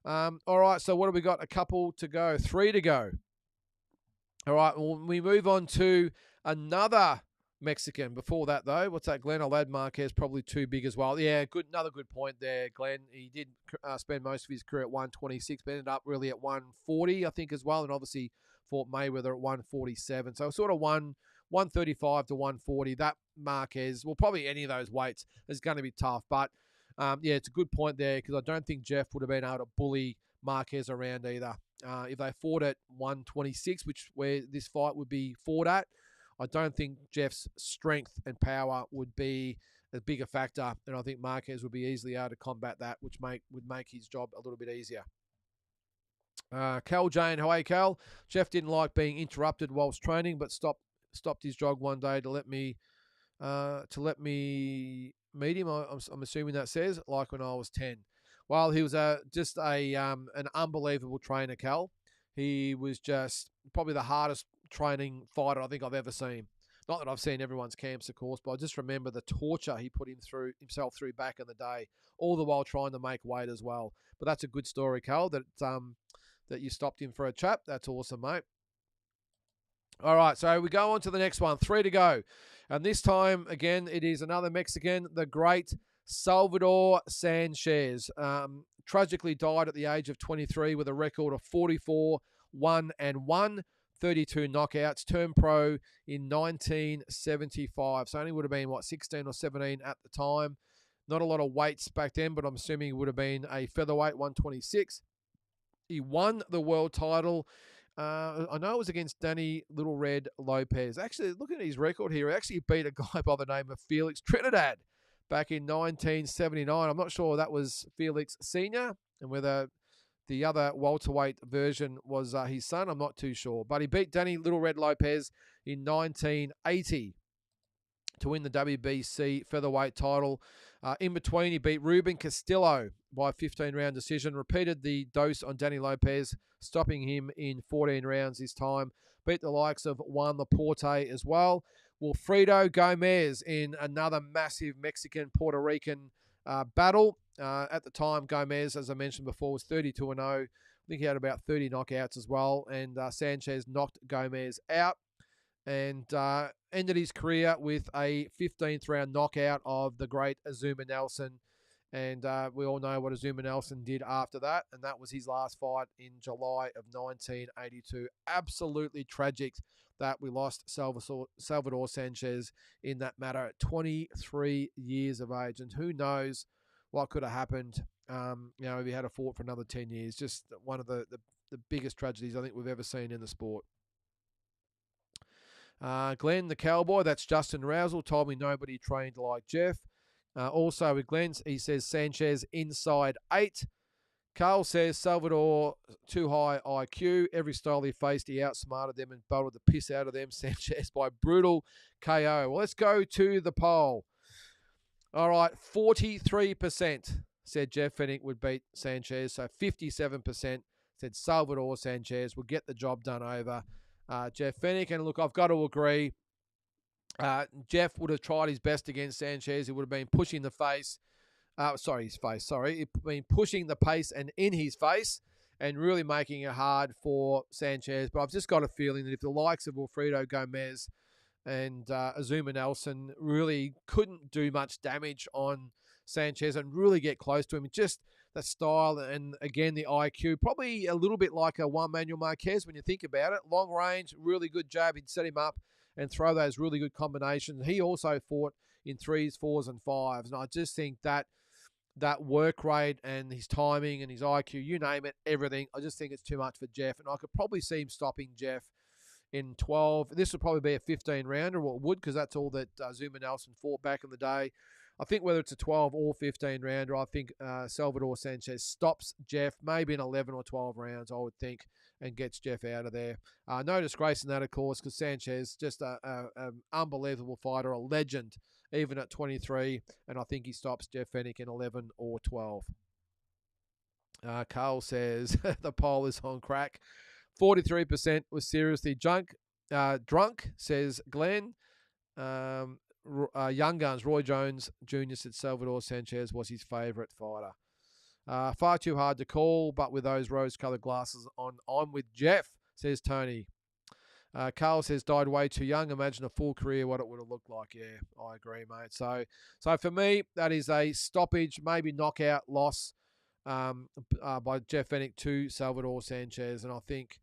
All right, so what have we got? A couple to go. 3 to go. All right, well, we move on to another Mexican. Before that, though, what's that, Glenn? I'll add Marquez, probably too big as well. Yeah, another good point there, Glenn. He did spend most of his career at 126, but ended up really at 140, I think, as well, and obviously fought Mayweather at 147. So sort of 135 to 140. That Marquez, well, probably any of those weights is going to be tough, but yeah, it's a good point there because I don't think Jeff would have been able to bully Marquez around either. If they fought at 126, where this fight would be fought at, I don't think Jeff's strength and power would be a bigger factor, and I think Marquez would be easily able to combat that, which would make his job a little bit easier. Cal Jane, hi Cal. Jeff didn't like being interrupted whilst training, but stopped his jog one day to let me meet him. I'm assuming that says, like when I was 10. Well, he was just an unbelievable trainer, Cal. He was just probably the hardest training fighter I think I've ever seen. Not that I've seen everyone's camps, of course, but I just remember the torture he put himself through back in the day, all the while trying to make weight as well. But that's a good story, Cal, that you stopped him for a chat. That's awesome, mate. All right, so we go on to the next one. 3 to go. And this time, again, it is another Mexican, the great Salvador Sanchez. Tragically died at the age of 23 with a record of 44, 1-1, 32 knockouts. Turned pro in 1975. So only would have been, 16 or 17 at the time. Not a lot of weights back then, but I'm assuming he would have been a featherweight, 126. He won the world title. I know it was against Danny Little Red Lopez. Actually, looking at his record here, he actually beat a guy by the name of Felix Trinidad back in 1979. I'm not sure that was Felix Sr. and whether the other welterweight version was his son. I'm not too sure. But he beat Danny Little Red Lopez in 1980 to win the WBC featherweight title. In between, he beat Ruben Castillo by a 15-round decision, repeated the dose on Danny Lopez, stopping him in 14 rounds this time. Beat the likes of Juan Laporte as well. Wilfredo Gomez in another massive Mexican-Puerto Rican battle. At the time, Gomez, as I mentioned before, was 32-0. I think he had about 30 knockouts as well, and Sanchez knocked Gomez out and ended his career with a 15th round knockout of the great Azuma Nelson. And we all know what Azuma Nelson did after that, and that was his last fight in July of 1982. Absolutely tragic that we lost Salvador Sanchez in that matter at 23 years of age. And who knows what could have happened, if he had fought for another 10 years. Just one of the biggest tragedies I think we've ever seen in the sport. Glenn, the cowboy, that's Justin Rousel, told me nobody trained like Jeff. Also with Glenn, he says Sanchez inside 8. Carl says Salvador too high IQ. Every style he faced, he outsmarted them and belted the piss out of them. Sanchez by brutal KO. Well, let's go to the poll. All right, 43% said Jeff Fenech would beat Sanchez. So 57% said Salvador Sanchez would get the job done over Jeff Fenech. And look, I've got to agree. Jeff would have tried his best against Sanchez. He would have been pushing the face. His face. Sorry. He'd been pushing the pace and in his face and really making it hard for Sanchez. But I've just got a feeling that if the likes of Wilfredo Gomez and Azuma Nelson really couldn't do much damage on Sanchez and really get close to him, just the style and, again, the IQ, probably a little bit like a Juan Manuel Marquez when you think about it. Long range, really good jab. He'd set him up and throw those really good combinations. He also fought in 3s, 4s, and 5s. And I just think that work rate and his timing and his IQ, you name it, everything, I just think it's too much for Jeff. And I could probably see him stopping Jeff in 12. This would probably be a 15-rounder, or it would, because that's all that Azuma Nelson fought back in the day. I think whether it's a 12 or 15-rounder, I think Salvador Sanchez stops Jeff maybe in 11 or 12 rounds, I would think, and gets Jeff out of there. No disgrace in that, of course, because Sanchez, just an unbelievable fighter, a legend, even at 23, and I think he stops Jeff Fenech in 11 or 12. Carl says the poll is on crack. 43% was seriously drunk, says Glenn. Young Guns, Roy Jones Jr. said Salvador Sanchez was his favourite fighter. Far too hard to call, but with those rose-coloured glasses on, I'm with Jeff, says Tony. Carl says died way too young. Imagine a full career, what it would have looked like. Yeah, I agree, mate. So for me, that is a stoppage, maybe knockout loss by Jeff Fenech to Salvador Sanchez. And I think,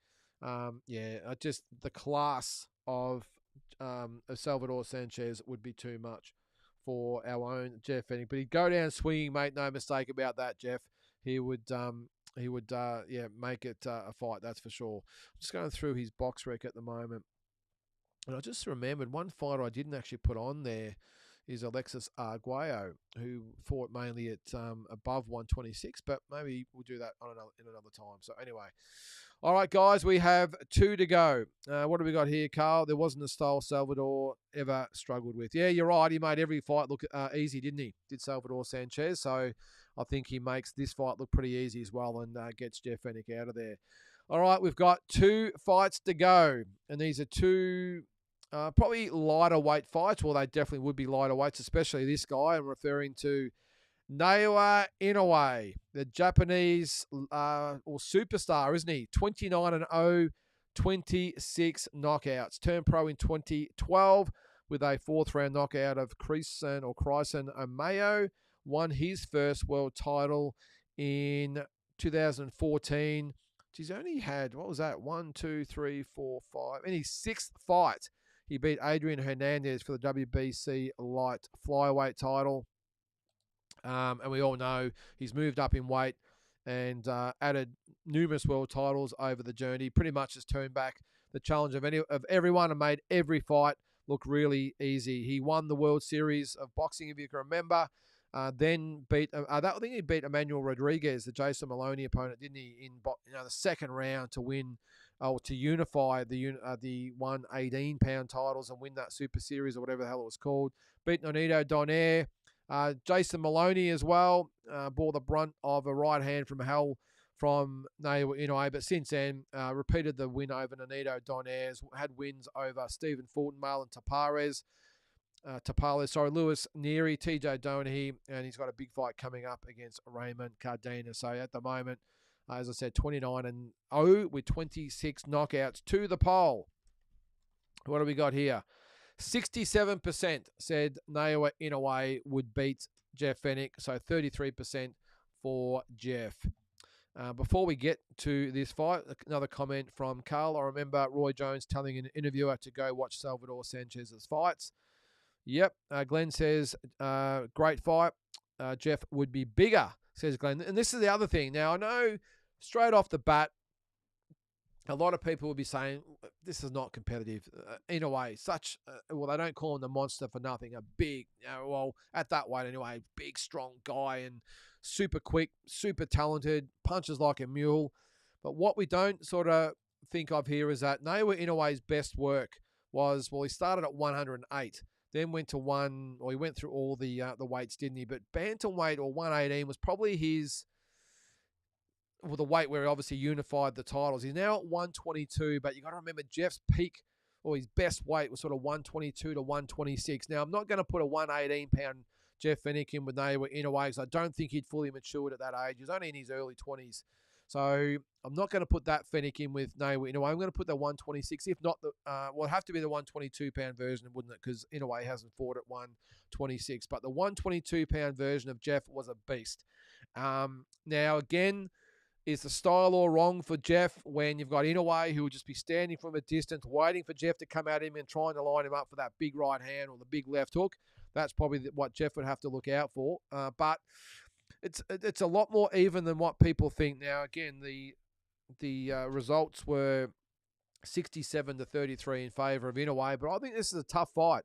just the class of Salvador Sanchez would be too much for our own Jeff Fenech. But he'd go down swinging, mate. No mistake about that, Jeff. He would make it a fight, that's for sure. I'm just going through his box rec at the moment. And I just remembered one fighter I didn't actually put on there is Alexis Arguello, who fought mainly at above 126, but maybe we'll do that on another time. So anyway, all right, guys, we have 2 to go. What do we got here, Carl? There wasn't a style Salvador ever struggled with. Yeah, you're right. He made every fight look easy, didn't he? Did Salvador Sanchez. So I think he makes this fight look pretty easy as well and gets Jeff Fenech out of there. All right, we've got 2 fights to go, and these are 2 probably lighter weight fights. Well, they definitely would be lighter weights, especially this guy. I'm referring to Naoya Inoue, the Japanese or superstar, isn't he? 29-0, 26 knockouts. Turned pro in 2012 with a 4th round knockout of Kryson Omayo. Won his first world title in 2014. He's only had, what was that? 1, 2, 3, 4, 5. In his 6th fight, he beat Adrian Hernandez for the WBC light flyweight title. And we all know he's moved up in weight and added numerous world titles over the journey. Pretty much has turned back the challenge of everyone and made every fight look really easy. He won the World Series of Boxing, if you can remember. Then beat, I think he beat Emmanuel Rodriguez, the Jason Maloney opponent, didn't he, in the second round to win, to unify the 118-pound titles and win that Super Series or whatever the hell it was called. Beat Nonito Donaire. Jason Maloney as well bore the brunt of a right hand from hell from Naoya Inoue, but since then repeated the win over Nonito Donaire, had wins over Stephen Fulton, Marlon Tapales, Lewis Neary, TJ Donaghy, and he's got a big fight coming up against Raymond Cardena. So at the moment, as I said, 29-0 with 26 knockouts to the poll. What do we got here? 67% said Naoya Inoue would beat Jeff Fenech, so 33% for Jeff. Before we get to this fight, another comment from Carl. I remember Roy Jones telling an interviewer to go watch Salvador Sanchez's fights. Yep, Glenn says, great fight. Jeff would be bigger, says Glenn. And this is the other thing. Now, I know straight off the bat, a lot of people will be saying, this is not competitive. In a way, well, they don't call him the monster for nothing. A big, well, at that weight anyway, big, strong guy and super quick, super talented, punches like a mule. But what we don't sort of think of here is that Naoya Inoue's best work was, well, he started at 108, then went to he went through all the weights, didn't he? But bantamweight or 118 was probably his, well, the weight where he obviously unified the titles. He's now at 122, but you got to remember Jeff's peak or his best weight was sort of 122 to 126. Now, I'm not going to put a 118-pound Jeff Fenech in with Naoya Inoue because I don't think he'd fully matured at that age. He was only in his early 20s. So I'm not going to put that Fenech in with Naoya Inoue. I'm going to put the 126. If not, it'd have to be the 122-pound version, wouldn't it? Because Inoue hasn't fought at 126. But the 122-pound version of Jeff was a beast. Now, again, is the style all wrong for Jeff when you've got Inoue who will just be standing from a distance waiting for Jeff to come at him and trying to line him up for that big right hand or the big left hook? That's probably what Jeff would have to look out for. But it's a lot more even than what people think. Now, again, the results were 67-33 in favour of Inoue, but I think this is a tough fight.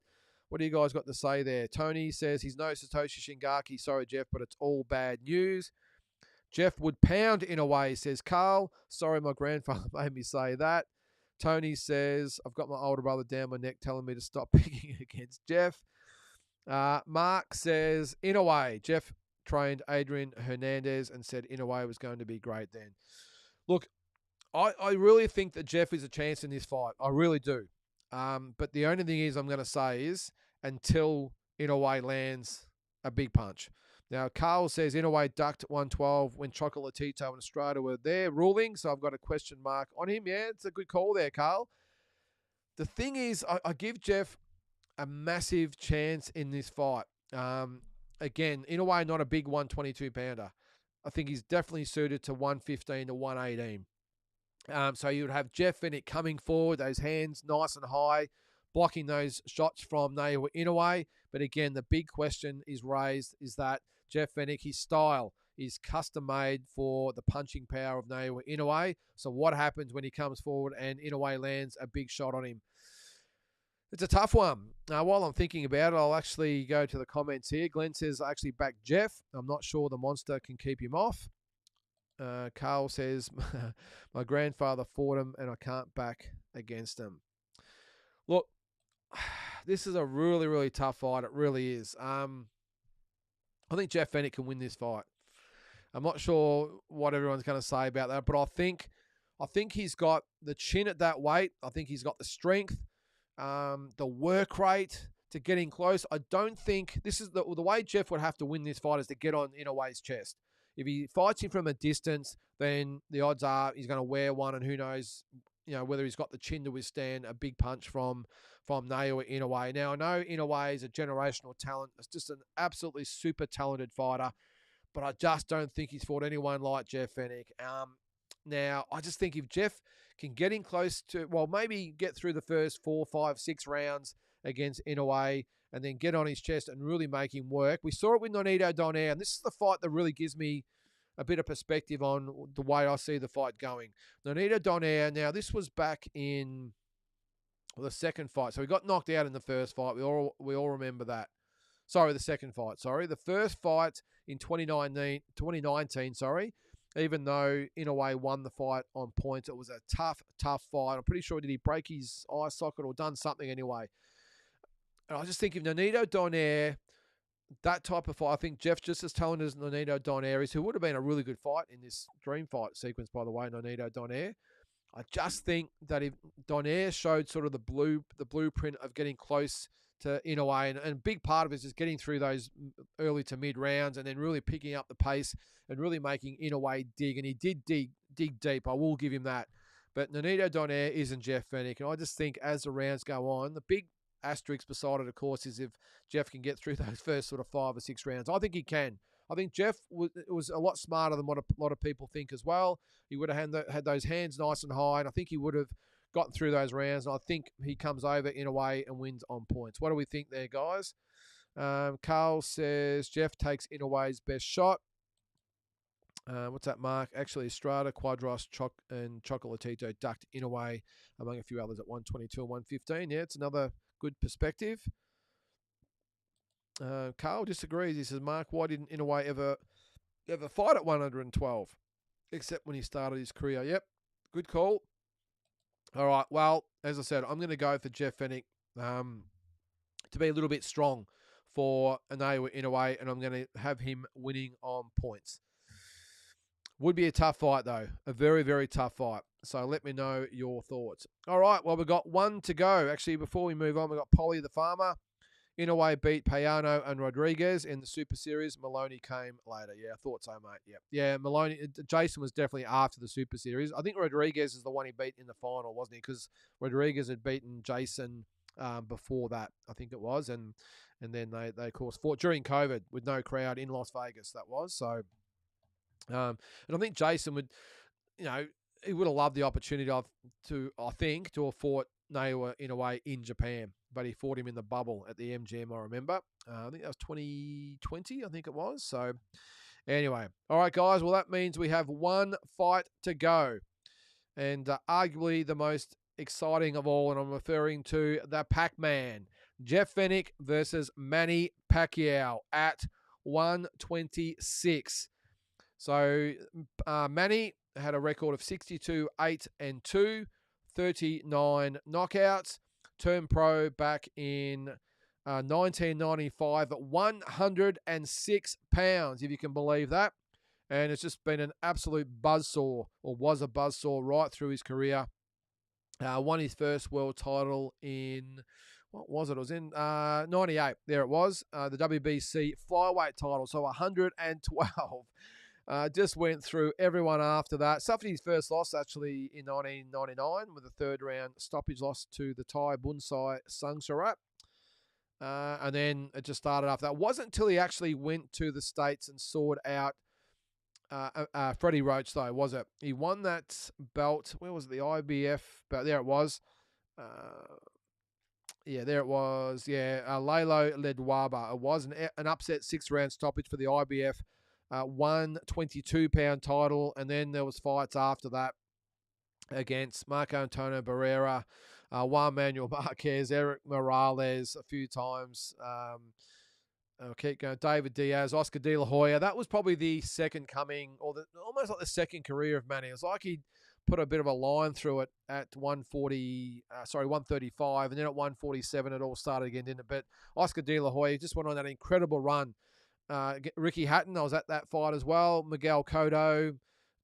What do you guys got to say there? Tony says he's no Satoshi Shingaki. Sorry, Jeff, but it's all bad news. Jeff would pound Inoue, says Carl. Sorry, my grandfather made me say that. Tony says, I've got my older brother down my neck telling me to stop picking against Jeff. Mark says, Inoue. Jeff trained Adrian Hernandez and said Inoue was going to be great then. Look, I really think that Jeff is a chance in this fight. I really do. But the only thing I'm going to say is until Inoue lands a big punch. Now, Carl says Inoue ducked 112 when Chocolatito and Estrada were there ruling, so I've got a question mark on him. Yeah, it's a good call there, Carl. The thing is, I give Jeff a massive chance in this fight. Again, Inoue not a big 122-pounder. I think he's definitely suited to 115 to 118. So you would have Jeff Fenech coming forward, those hands nice and high, blocking those shots from Naoya Inoue. But again, the big question is raised is that Jeff Fenech, his style is custom-made for the punching power of Naoya Inoue. So what happens when he comes forward and Inoue lands a big shot on him? It's a tough one. While I'm thinking about it, I'll actually go to the comments here. Glenn says, I actually back Jeff. I'm not sure the monster can keep him off. Carl says, my grandfather fought him and I can't back against him. Look, this is a really, really tough fight. It really is. I think Jeff Fenech can win this fight. I'm not sure what everyone's going to say about that, but I think he's got the chin at that weight. I think he's got the strength, the work rate to getting close. I don't think this is the way Jeff would have to win this fight is to get on Inoue's chest. If he fights him from a distance, then the odds are he's going to wear one, and who knows, whether he's got the chin to withstand a big punch from Naoya Inoue. Now, I know Inoue is a generational talent. It's just an absolutely super talented fighter, but I just don't think he's fought anyone like Jeff Fenech. Now, I just think if Jeff can get in close to, maybe get through the first 4, 5, 6 rounds against Inoue and then get on his chest and really make him work. We saw it with Nonito Donaire, and this is the fight that really gives me a bit of perspective on the way I see the fight going. Nonito Donaire, now this was back in the second fight. So he got knocked out in the first fight. We all remember that. Sorry, the second fight. Sorry. The first fight in 2019, even though Inoue won the fight on points, it was a tough fight. I'm pretty sure, did he break his eye socket or done something anyway? And I just think if Nonito Donaire, that type of fight, I think Jeff just as talented as Nonito Donaire is, who would have been a really good fight in this dream fight sequence, by the way, Nonito Donaire. I just think that if Donaire showed sort of the blueprint of getting close to Inoue, and a big part of it is just getting through those early to mid rounds and then really picking up the pace and really making Inoue dig. And he did dig deep. I will give him that. But Nonito Donaire isn't Jeff Fenech. And I just think as the rounds go on, the big asterisk beside it, of course, is if Jeff can get through those first sort of 5 or 6 rounds. I think he can. I think Jeff was a lot smarter than what a lot of people think as well. He would have had those hands nice and high, and I think he would have gotten through those rounds. And I think he comes over in a way and wins on points. What do we think there, guys? Carl says Jeff takes Inoue's best shot. What's that, Mark? Actually, Estrada, Quadros, and Chocolatito ducked Inoue, among a few others, at 122 and 115. Yeah, it's another good perspective. Carl disagrees. He says, Mark, why didn't Inoue ever fight at 112? Except when he started his career. Yep, good call. All right, well, as I said, I'm going to go for Jeff Fenech to be a little bit strong for Naoya Inoue, and I'm going to have him winning on points. Would be a tough fight, though. A very, very tough fight. So let me know your thoughts. All right, well, we've got one to go. Actually, before we move on, we've got Polly the Farmer. Inoue beat Payano and Rodriguez in the Super Series. Maloney came later. Yeah, I thought so, mate. Yep. Yeah, Maloney. Jason was definitely after the Super Series. I think Rodriguez is the one he beat in the final, wasn't he? Because Rodriguez had beaten Jason before that, I think it was. And then they, of course, fought during COVID with no crowd in Las Vegas, that was. So, and I think Jason would, he would have loved the opportunity to have fought Naoya Inoue in Japan, but he fought him in the bubble at the MGM, I remember. I think that was 2020, I think it was. So anyway, all right, guys, well, that means we have one fight to go. And arguably the most exciting of all, and I'm referring to the Pac-Man, Jeff Fenech versus Manny Pacquiao at 126. So Manny had a record of 62-8-2, 39 knockouts. Turned pro back in 1995 at 106 pounds, if you can believe that. And it's just been an absolute buzzsaw, or was a buzzsaw right through his career. Won his first world title in, what was it? It was in 98. There it was. The WBC flyweight title, so 112. Just went through everyone after that. Suffered his first loss, actually, in 1999 with a third-round stoppage loss to the Thai Bunsai Sangsarat. And then it just started after that. It wasn't until he actually went to the States and sought out Freddie Roach, though, was it? He won that belt. Where was it? The IBF belt. There it was. There it was. Lalo Ledwaba. It was an upset 6-round stoppage for the IBF. 122-pound title, and then there was fights after that against Marco Antonio Barrera, Juan Manuel Marquez, Eric Morales a few times. I'll keep going. David Diaz, Oscar De La Hoya. That was probably the second coming, or almost like the second career of Manny. It was like he put a bit of a line through it at 135, and then at 147 it all started again, didn't it? But Oscar De La Hoya just went on that incredible run. Ricky Hatton, I was at that fight as well. Miguel Cotto,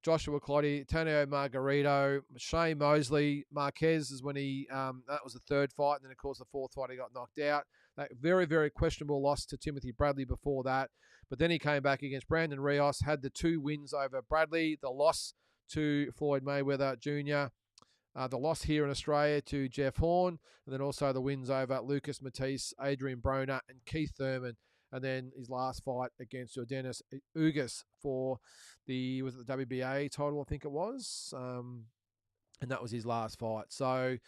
Joshua Clottey, Antonio Margarito, Shane Mosley, Marquez is when he, that was the third fight. And then, of course, the fourth fight, he got knocked out. That very, very questionable loss to Timothy Bradley before that. But then he came back against Brandon Rios, had the 2 wins over Bradley, the loss to Floyd Mayweather Jr., the loss here in Australia to Jeff Horn, and then also the wins over Lucas Matisse, Adrian Broner, and Keith Thurman. And then his last fight against Jordanis Ugas for the WBA title, I think it was. And that was his last fight. So,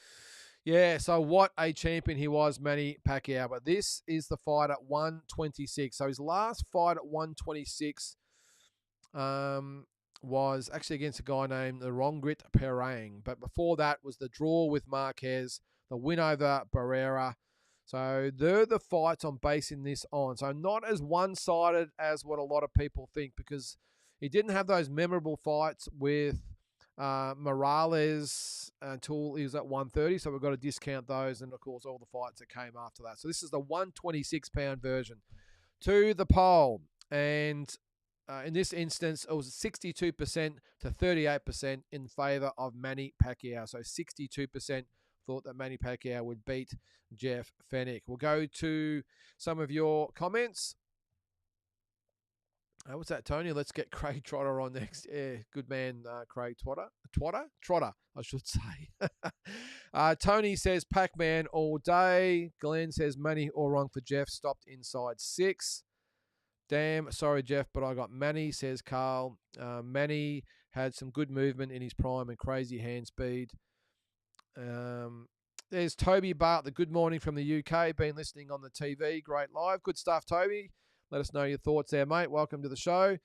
yeah, so what a champion he was, Manny Pacquiao. But this is the fight at 126. So his last fight at 126 was actually against a guy named Rongrit Perang. But before that was the draw with Marquez, the win over Barrera. So they're the fights I'm basing this on. So not as one-sided as what a lot of people think, because he didn't have those memorable fights with Morales until he was at 130. So we've got to discount those, and of course all the fights that came after that. So this is the 126-pound version. To the poll, and in this instance, it was 62% to 38% in favour of Manny Pacquiao. So 62% thought that Manny Pacquiao would beat Jeff Fenech. We'll go to some of your comments. What's that, Tony? Let's get Craig Trotter on next. Yeah, good man, Craig Trotter, I should say. Tony says Pac-Man all day. Glenn says Manny all wrong for Jeff. Stopped inside 6. Damn, sorry, Jeff, but I got Manny, says Carl. Manny had some good movement in his prime and crazy hand speed. There's Toby Bart, the good morning from the UK. Been listening on the TV. Great live. Good stuff, Toby. Let us know your thoughts there, mate. Welcome to the show.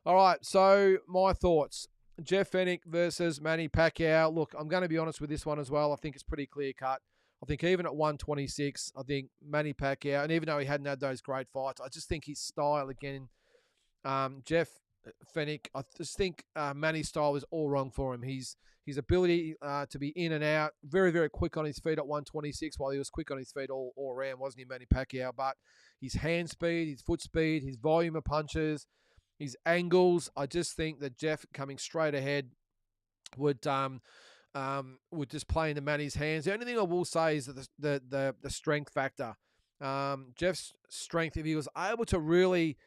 All right, so my thoughts. Jeff Fenech versus Manny Pacquiao. Look, I'm going to be honest with this one as well. I think it's pretty clear-cut. I think even at 126, I think Manny Pacquiao, and even though he hadn't had those great fights, I just think his style again, Jeff Fenech, I just think Manny's style is all wrong for him. His ability to be in and out, very, very quick on his feet at 126, while he was quick on his feet all around, wasn't he, Manny Pacquiao? But his hand speed, his foot speed, his volume of punches, his angles, I just think that Jeff coming straight ahead would just play into Manny's hands. The only thing I will say is that the strength factor. Jeff's strength, if he was able to really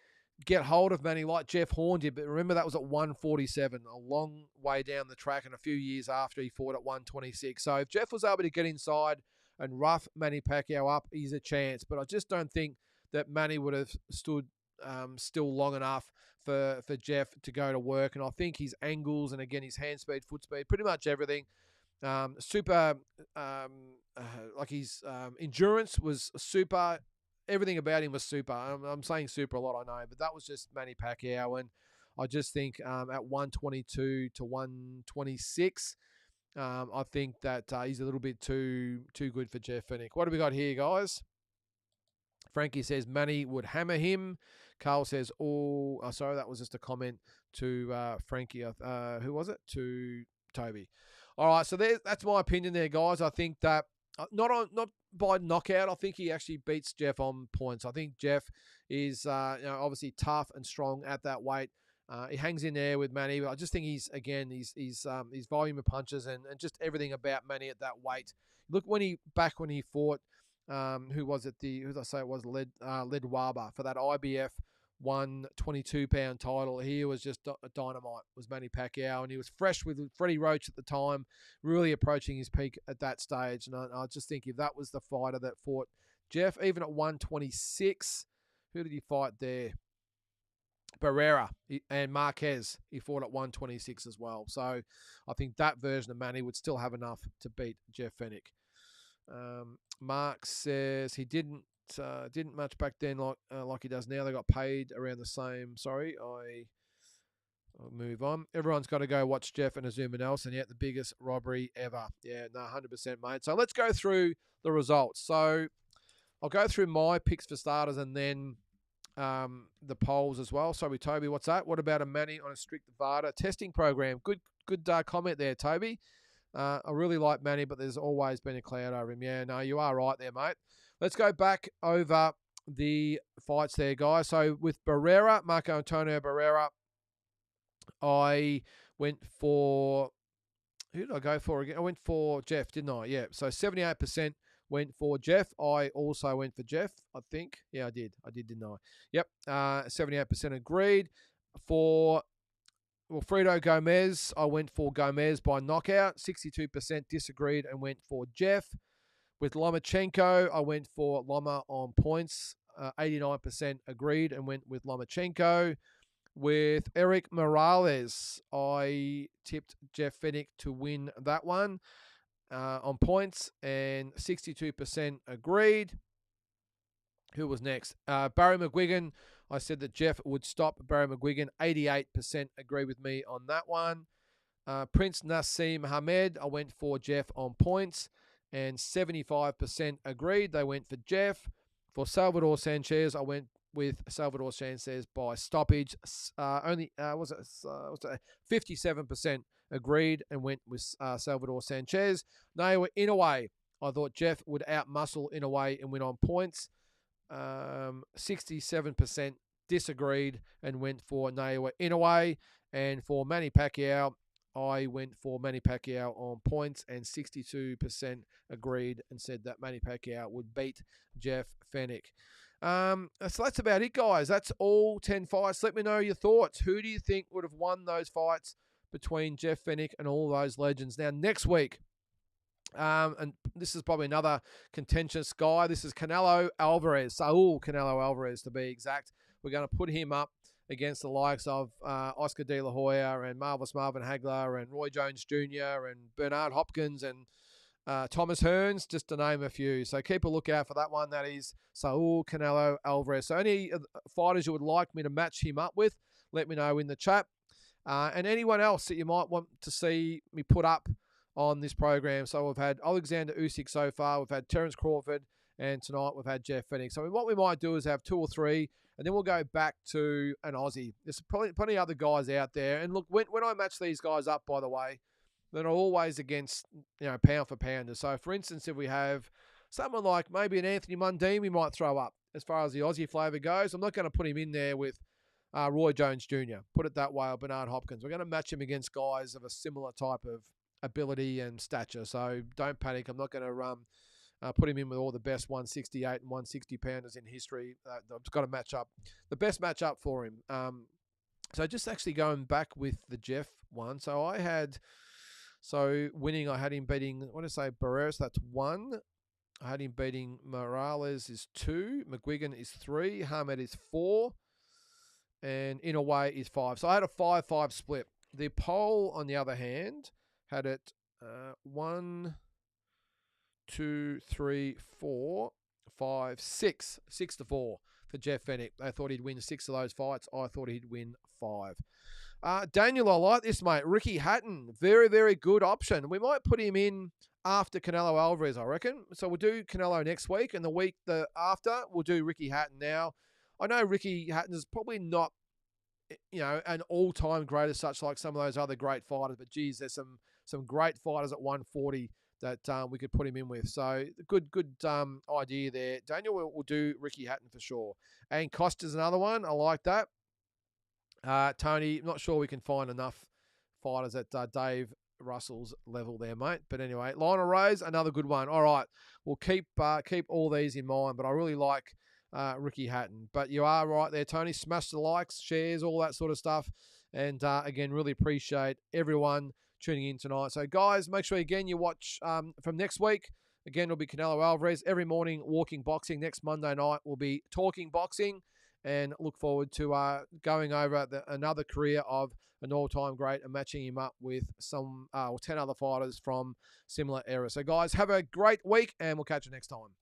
get hold of Manny like Jeff Horn did, but remember that was at 147, a long way down the track and a few years after he fought at 126. So if Jeff was able to get inside and rough Manny Pacquiao up, he's a chance. But I just don't think that Manny would have stood still long enough for Jeff to go to work. And I think his angles and, again, his hand speed, foot speed, pretty much everything, super, like his endurance was super. Everything about him was super. I'm saying super a lot, I know, but that was just Manny Pacquiao. And I just think at 122 to 126, I think that he's a little bit too good for Jeff Fenech. What have we got here, guys? Frankie says Manny would hammer him. Carl says, sorry, that was just a comment to Frankie. Who was it? To Toby. All right, so that's my opinion there, guys. I think that not by knockout. I think he actually beats Jeff on points. I think Jeff is obviously tough and strong at that weight. He hangs in there with Manny, but I just think his volume of punches and just everything about Manny at that weight. Look when he fought. Who was it? Who did I say it was? Led Waba for that IBF 122-pound title. He was just dynamite. Was Manny Pacquiao, and he was fresh with Freddie Roach at the time, really approaching his peak at that stage. And I just think if that was the fighter that fought Jeff, even at 126, who did he fight there? Barrera and Marquez. He fought at 126 as well. So I think that version of Manny would still have enough to beat Jeff Fenech. Mark says he didn't much back then like he does now. They got paid around the same. Sorry, I'll move on. Everyone's got to go watch Jeff and Azuma Nelson. Yeah, the biggest robbery ever. Yeah, no, 100%, mate. So let's go through the results. So I'll go through my picks for starters and then the polls as well. Sorry, Toby, what's that? What about a Manny on a strict VADA testing program? Good comment there, Toby. I really like Manny, but there's always been a cloud over him. Yeah, no, you are right there, mate. Let's go back over the fights there, guys. So with Barrera, Marco Antonio Barrera, I went for, who did I go for again? I went for Jeff, didn't I? Yeah, so 78% went for Jeff. I also went for Jeff, I think. Yeah, I did, didn't I? Yep, 78% agreed. For Wilfredo Gomez, I went for Gomez by knockout. 62% disagreed and went for Jeff. With Lomachenko, I went for Loma on points. 89% agreed and went with Lomachenko. With Eric Morales, I tipped Jeff Fenech to win that one on points, and 62% agreed. Who was next? Barry McGuigan, I said that Jeff would stop Barry McGuigan. 88% agree with me on that one. Prince Nassim Hamed, I went for Jeff on points, and 75% agreed. They went for Jeff. For Salvador Sanchez, I went with Salvador Sanchez by stoppage. Only 57% agreed and went with Salvador Sanchez. Naoya Inoue, I thought Jeff would outmuscle Inoue and win on points. 67% disagreed and went for Naoya Inoue. And for Manny Pacquiao, I went for Manny Pacquiao on points, and 62% agreed and said that Manny Pacquiao would beat Jeff Fenech. So that's about it, guys. That's all 10 fights. Let me know your thoughts. Who do you think would have won those fights between Jeff Fenech and all those legends? Now, next week, and this is probably another contentious guy. This is Canelo Alvarez. Saul Canelo Alvarez, to be exact. We're going to put him up against the likes of Oscar De La Hoya and Marvelous Marvin Hagler and Roy Jones Jr. and Bernard Hopkins and Thomas Hearns, just to name a few. So keep a lookout for that one. That is Saul Canelo Alvarez. So any fighters you would like me to match him up with, let me know in the chat. And anyone else that you might want to see me put up on this program. So we've had Alexander Usyk so far. We've had Terence Crawford. And tonight we've had Jeff Fenech. So what we might do is have 2 or 3, and then we'll go back to an Aussie. There's probably plenty of other guys out there. And look, when I match these guys up, by the way, they're always against, pound for pounder. So, for instance, if we have someone like maybe an Anthony Mundine, we might throw up as far as the Aussie flavour goes. I'm not going to put him in there with Roy Jones Jr., put it that way, or Bernard Hopkins. We're going to match him against guys of a similar type of ability and stature. So don't panic. I'm not going to put him in with all the best 168 and 160 pounders in history. I've got to match up the best matchup for him. So just actually going back with the Jeff one. So winning, I had him beating, what did I say, Barreras, that's 1. I had him beating Morales is 2. McGuigan is 3. Hamed is 4. And Inoue is 5. So I had a 5-5 split. The poll, on the other hand, had it 1, 2, 3, 4, 5, 6. 6-4 for Jeff Fenech. They thought he'd win 6 of those fights. I thought he'd win 5. Daniel, I like this, mate. Ricky Hatton, very, very good option. We might put him in after Canelo Alvarez, I reckon. So we'll do Canelo next week, and the week after, we'll do Ricky Hatton. Now, I know Ricky Hatton is probably not, an all-time great as such, like some of those other great fighters, but geez, there's some great fighters at 140 that we could put him in with. So good idea there. Daniel, we'll do Ricky Hatton for sure. And Costa's another one. I like that. Tony, I'm not sure we can find enough fighters at Dave Russell's level there, mate. But anyway, Lionel Rose, another good one. All right, we'll keep all these in mind, but I really like Ricky Hatton. But you are right there, Tony. Smash the likes, shares, all that sort of stuff. And again, really appreciate everyone tuning in tonight. So guys, make sure again you watch from next week. Again, it'll be Canelo Alvarez every morning, walking boxing. Next Monday night will be talking boxing, and look forward to going over another career of an all-time great and matching him up with some 10 other fighters from similar eras. So guys, have a great week, and we'll catch you next time.